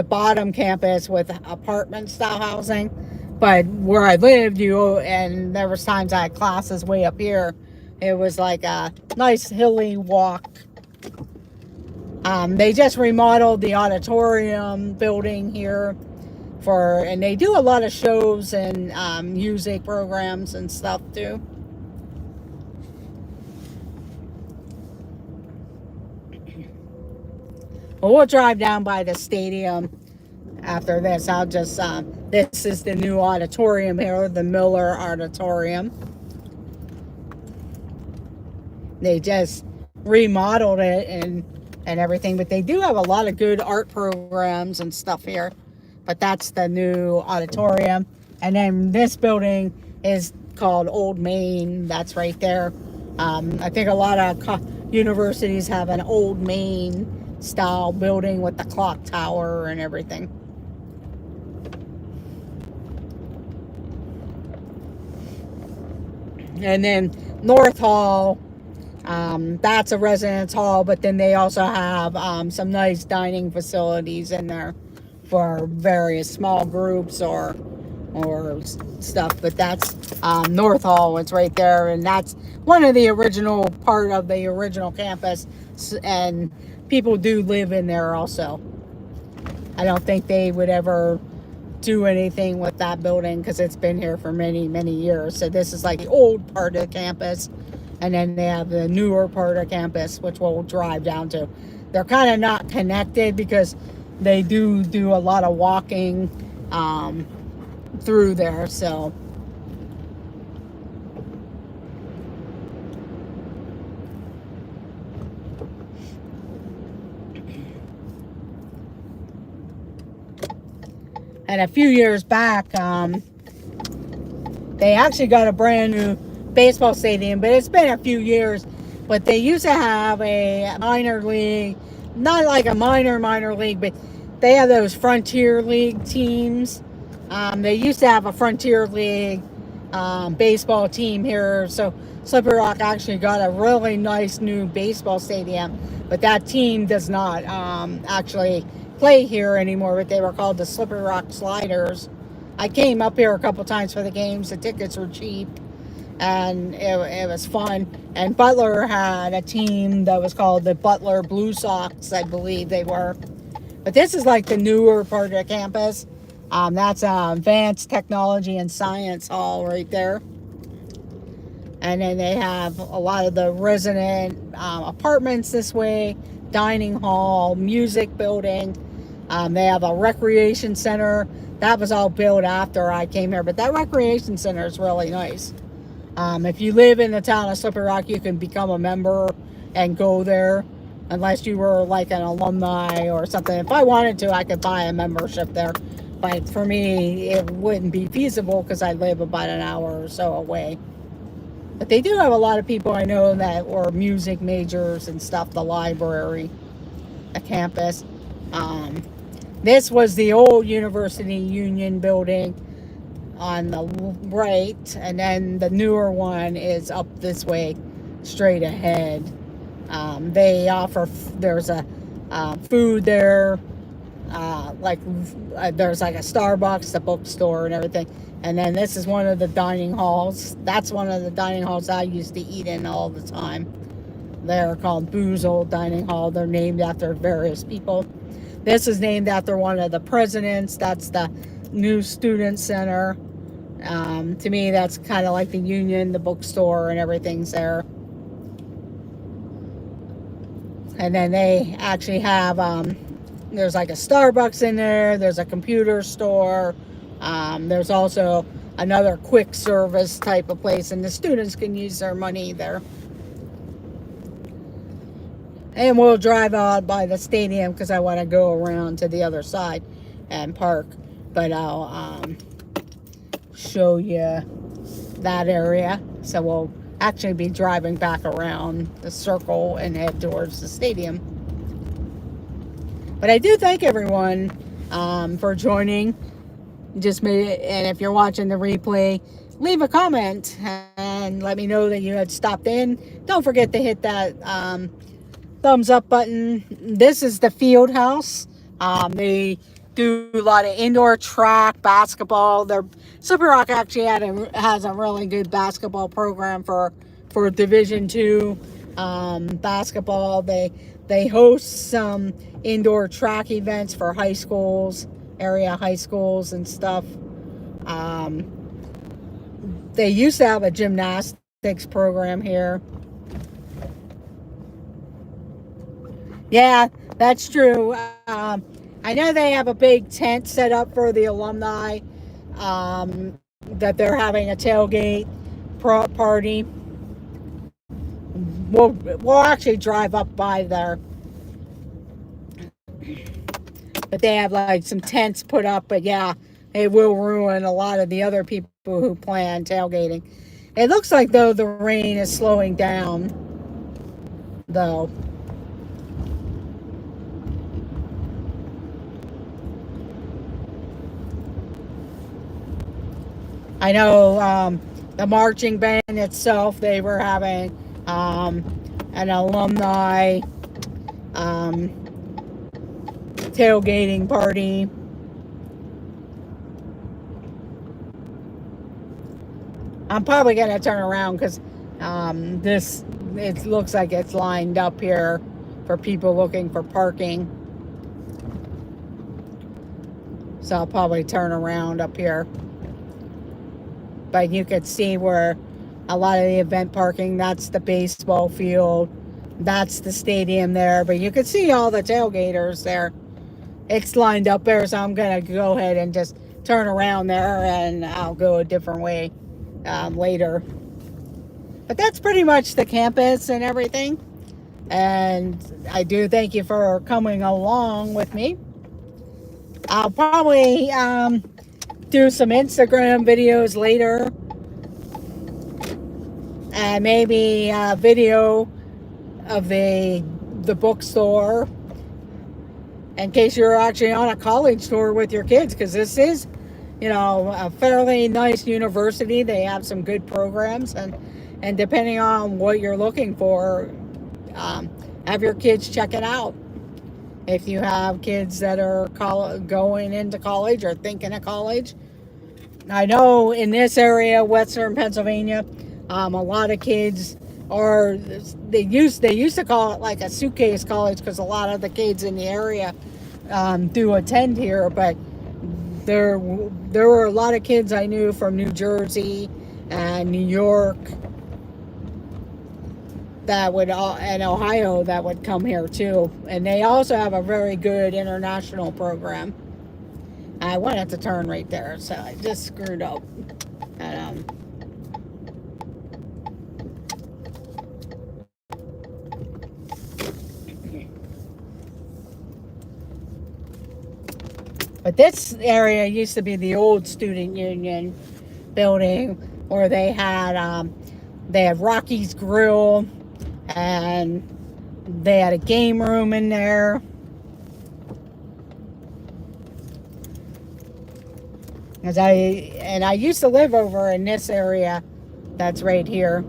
bottom campus with apartment style housing. But where I lived, and there was times I had classes way up here. It was like a nice hilly walk. They just remodeled the auditorium building here. And they do a lot of shows and music programs and stuff too. Well, we'll drive down by the stadium after this. I'll just, this is the new auditorium here, the Miller Auditorium. They just remodeled it and everything, but they do have a lot of good art programs and stuff here. But that's the new auditorium. And then this building is called Old Main. That's right there. I think a lot of universities have an Old Main style building with the clock tower and everything. And then North Hall, that's a residence hall, but then they also have some nice dining facilities in there for various small groups or or stuff, but that's North Hall. It's right there, and that's one of the original part of the original campus, and people do live in there also. I don't think they would ever do anything with that building because it's been here for many, many years. So this is like the old part of the campus, and then they have the newer part of campus, which we'll drive down to. They're kind of not connected because they do a lot of walking through there. So and a few years back, they actually got a brand new baseball stadium, but it's been a few years. But they used to have a minor league, not like a minor league, but they have those Frontier League teams. They used to have a Frontier League baseball team here. So Slippery Rock actually got a really nice new baseball stadium, but that team does not actually play here anymore, but they were called the Slippery Rock Sliders. I came up here a couple times for the games. The tickets were cheap, and it was fun. And Butler had a team that was called the Butler Blue Sox, I believe they were. But this is like the newer part of the campus. That's Advanced Technology and Science Hall right there. And then they have a lot of the resident apartments this way, dining hall, music building. They have a recreation center. That was all built after I came here, but that recreation center is really nice. If you live in the town of Slippery Rock, you can become a member and go there, unless you were like an alumni or something. If I wanted to, I could buy a membership there. But for me, it wouldn't be feasible because I live about an hour or so away. But they do have a lot of people I know that were music majors and stuff, the library, the campus. This was the old University Union building on the right, and then the newer one is up this way, straight ahead. They offer, there's a food there, there's like a Starbucks, a bookstore, and everything. And then this is one of the dining halls. That's one of the dining halls I used to eat in all the time. They're called Boo's Old Dining Hall. They're named after various people. This is named after one of the presidents. That's the new student center. To me, that's kind of like the Union, the bookstore, and everything's there. And then they actually have, there's like a Starbucks in there. There's a computer store. There's also another quick service type of place, and the students can use their money there. And we'll drive out by the stadium because I want to go around to the other side and park. But I'll show you that area. So we'll actually be driving back around the circle and head towards the stadium. But I do thank everyone for joining. And if you're watching the replay, leave a comment and let me know that you had stopped in. Don't forget to hit that thumbs up button. This is the field house. They do a lot of indoor track basketball. Slippery Rock actually has a really good basketball program for Division II basketball. They host some indoor track events for high schools, area high schools and stuff. They used to have a gymnastics program here. Yeah, that's true. I know they have a big tent set up for the alumni, that they're having a tailgate party. We'll actually drive up by there. But they have like some tents put up, but yeah, it will ruin a lot of the other people who plan tailgating. It looks like though the rain is slowing down though. I know the marching band itself, they were having an alumni tailgating party. I'm probably going to turn around because it looks like it's lined up here for people looking for parking. So I'll probably turn around up here. But you could see where a lot of the event parking, that's the baseball field. That's the stadium there. But you could see all the tailgaters there. It's lined up there, so I'm going to go ahead and just turn around there, and I'll go a different way later. But that's pretty much the campus and everything. And I do thank you for coming along with me. I'll probably do some Instagram videos later. And maybe a video of the bookstore in case you're actually on a college tour with your kids, because this is, a fairly nice university. They have some good programs, and depending on what you're looking for, have your kids check it out. If you have kids that are going into college or thinking of college, I know in this area, Western Pennsylvania, a lot of kids they used to call it like a suitcase college, because a lot of the kids in the area do attend here, but there were a lot of kids I knew from New Jersey and New York and Ohio that would come here too. And they also have a very good international program. I wanted to turn right there, so I just screwed up. And, but this area used to be the old student union building, where they had Rocky's Grill, and they had a game room in there. I used to live over in this area that's right here.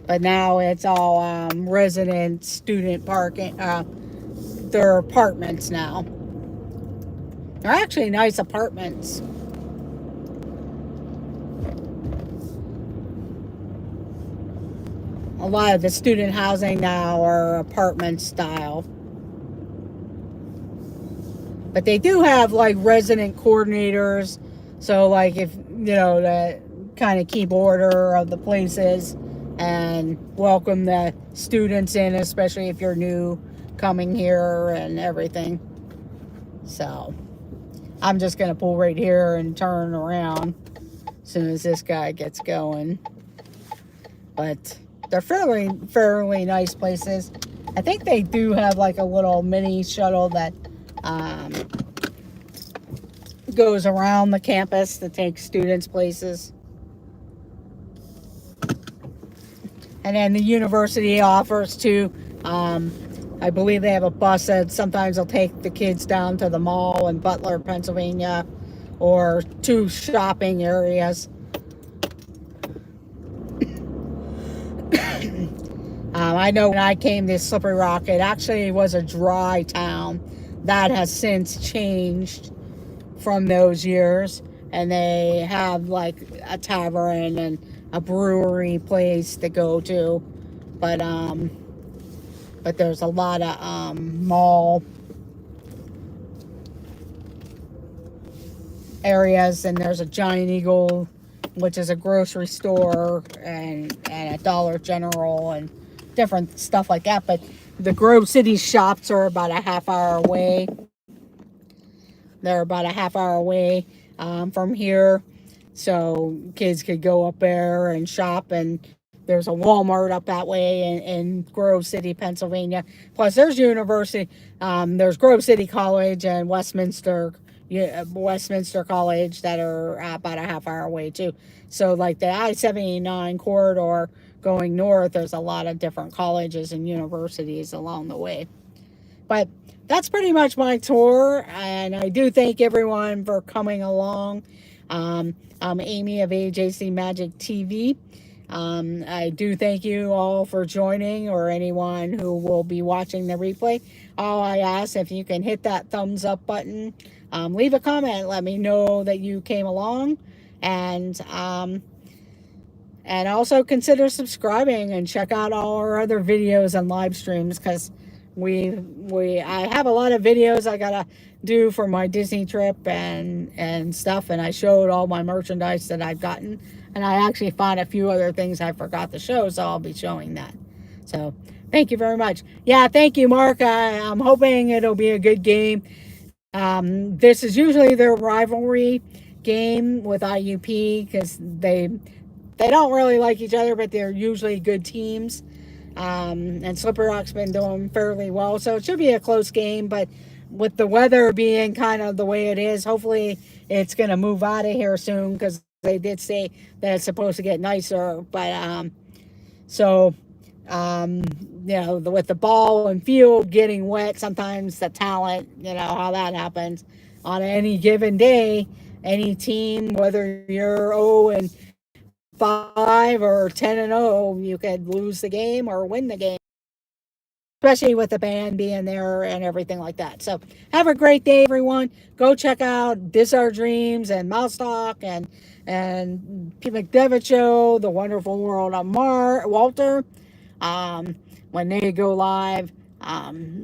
But now it's all resident student parking. They're apartments now. They're actually nice apartments. A lot of the student housing now are apartment style. But they do have like resident coordinators. So like if, to kind of keep order of the places and welcome the students in, especially if you're new coming here and everything. So I'm just going to pull right here and turn around as soon as this guy gets going. But they're fairly nice places. I think they do have like a little mini shuttle that goes around the campus to take students places. And then the university offers to, I believe they have a bus that sometimes they'll take the kids down to the mall in Butler, Pennsylvania, or to shopping areas. I know when I came to Slippery Rock, it actually was a dry town. That has since changed from those years, and they have like a tavern and a brewery place to go to, but there's a lot of mall areas, and there's a Giant Eagle, which is a grocery store, and a Dollar General and different stuff like that. But the Grove City shops are about a half hour away. They're about a half hour away from here, so kids could go up there and shop. And there's a Walmart up that way in Grove City, Pennsylvania. Plus there's university, there's Grove City College and Westminster College that are about a half hour away too. So like the I-79 corridor going north, there's a lot of different colleges and universities along the way. But that's pretty much my tour, and I do thank everyone for coming along. I'm Amy of AJC Magic TV. I do thank you all for joining, or anyone who will be watching the replay. All I ask, if you can hit that thumbs up button, leave a comment, let me know that you came along, And also consider subscribing and check out all our other videos and live streams, because I have a lot of videos I gotta do for my Disney trip and stuff, and I showed all my merchandise that I've gotten, and I actually found a few other things I forgot to show, so I'll be showing that. So thank you very much. Yeah, thank you, Mark. I'm hoping it'll be a good game. This is usually their rivalry game with IUP, because they don't really like each other, but they're usually good teams. And Slippery Rock's been doing fairly well, so it should be a close game. But with the weather being kind of the way it is, hopefully it's going to move out of here soon, because they did say that it's supposed to get nicer. But with the ball and field getting wet, sometimes the talent, how that happens on any given day. Any team, whether you're 0-5 or 10-0, you could lose the game or win the game, especially with the band being there and everything like that. So have a great day, everyone. Go check out This Our Dreams and Mouse Talk and Pete McDevitt Show, The Wonderful World of Walter, when they go live.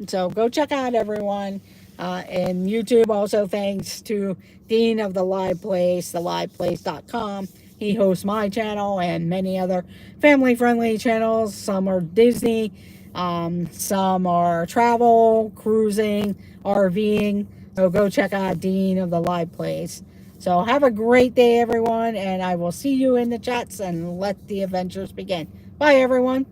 So go check out everyone. And YouTube, also thanks to Dean of the Live Place, theliveplace.com. He hosts my channel and many other family-friendly channels. Some are Disney, some are travel, cruising, RVing. So go check out Dean of the Live Place. So have a great day, everyone, and I will see you in the chats, and let the adventures begin. Bye, everyone.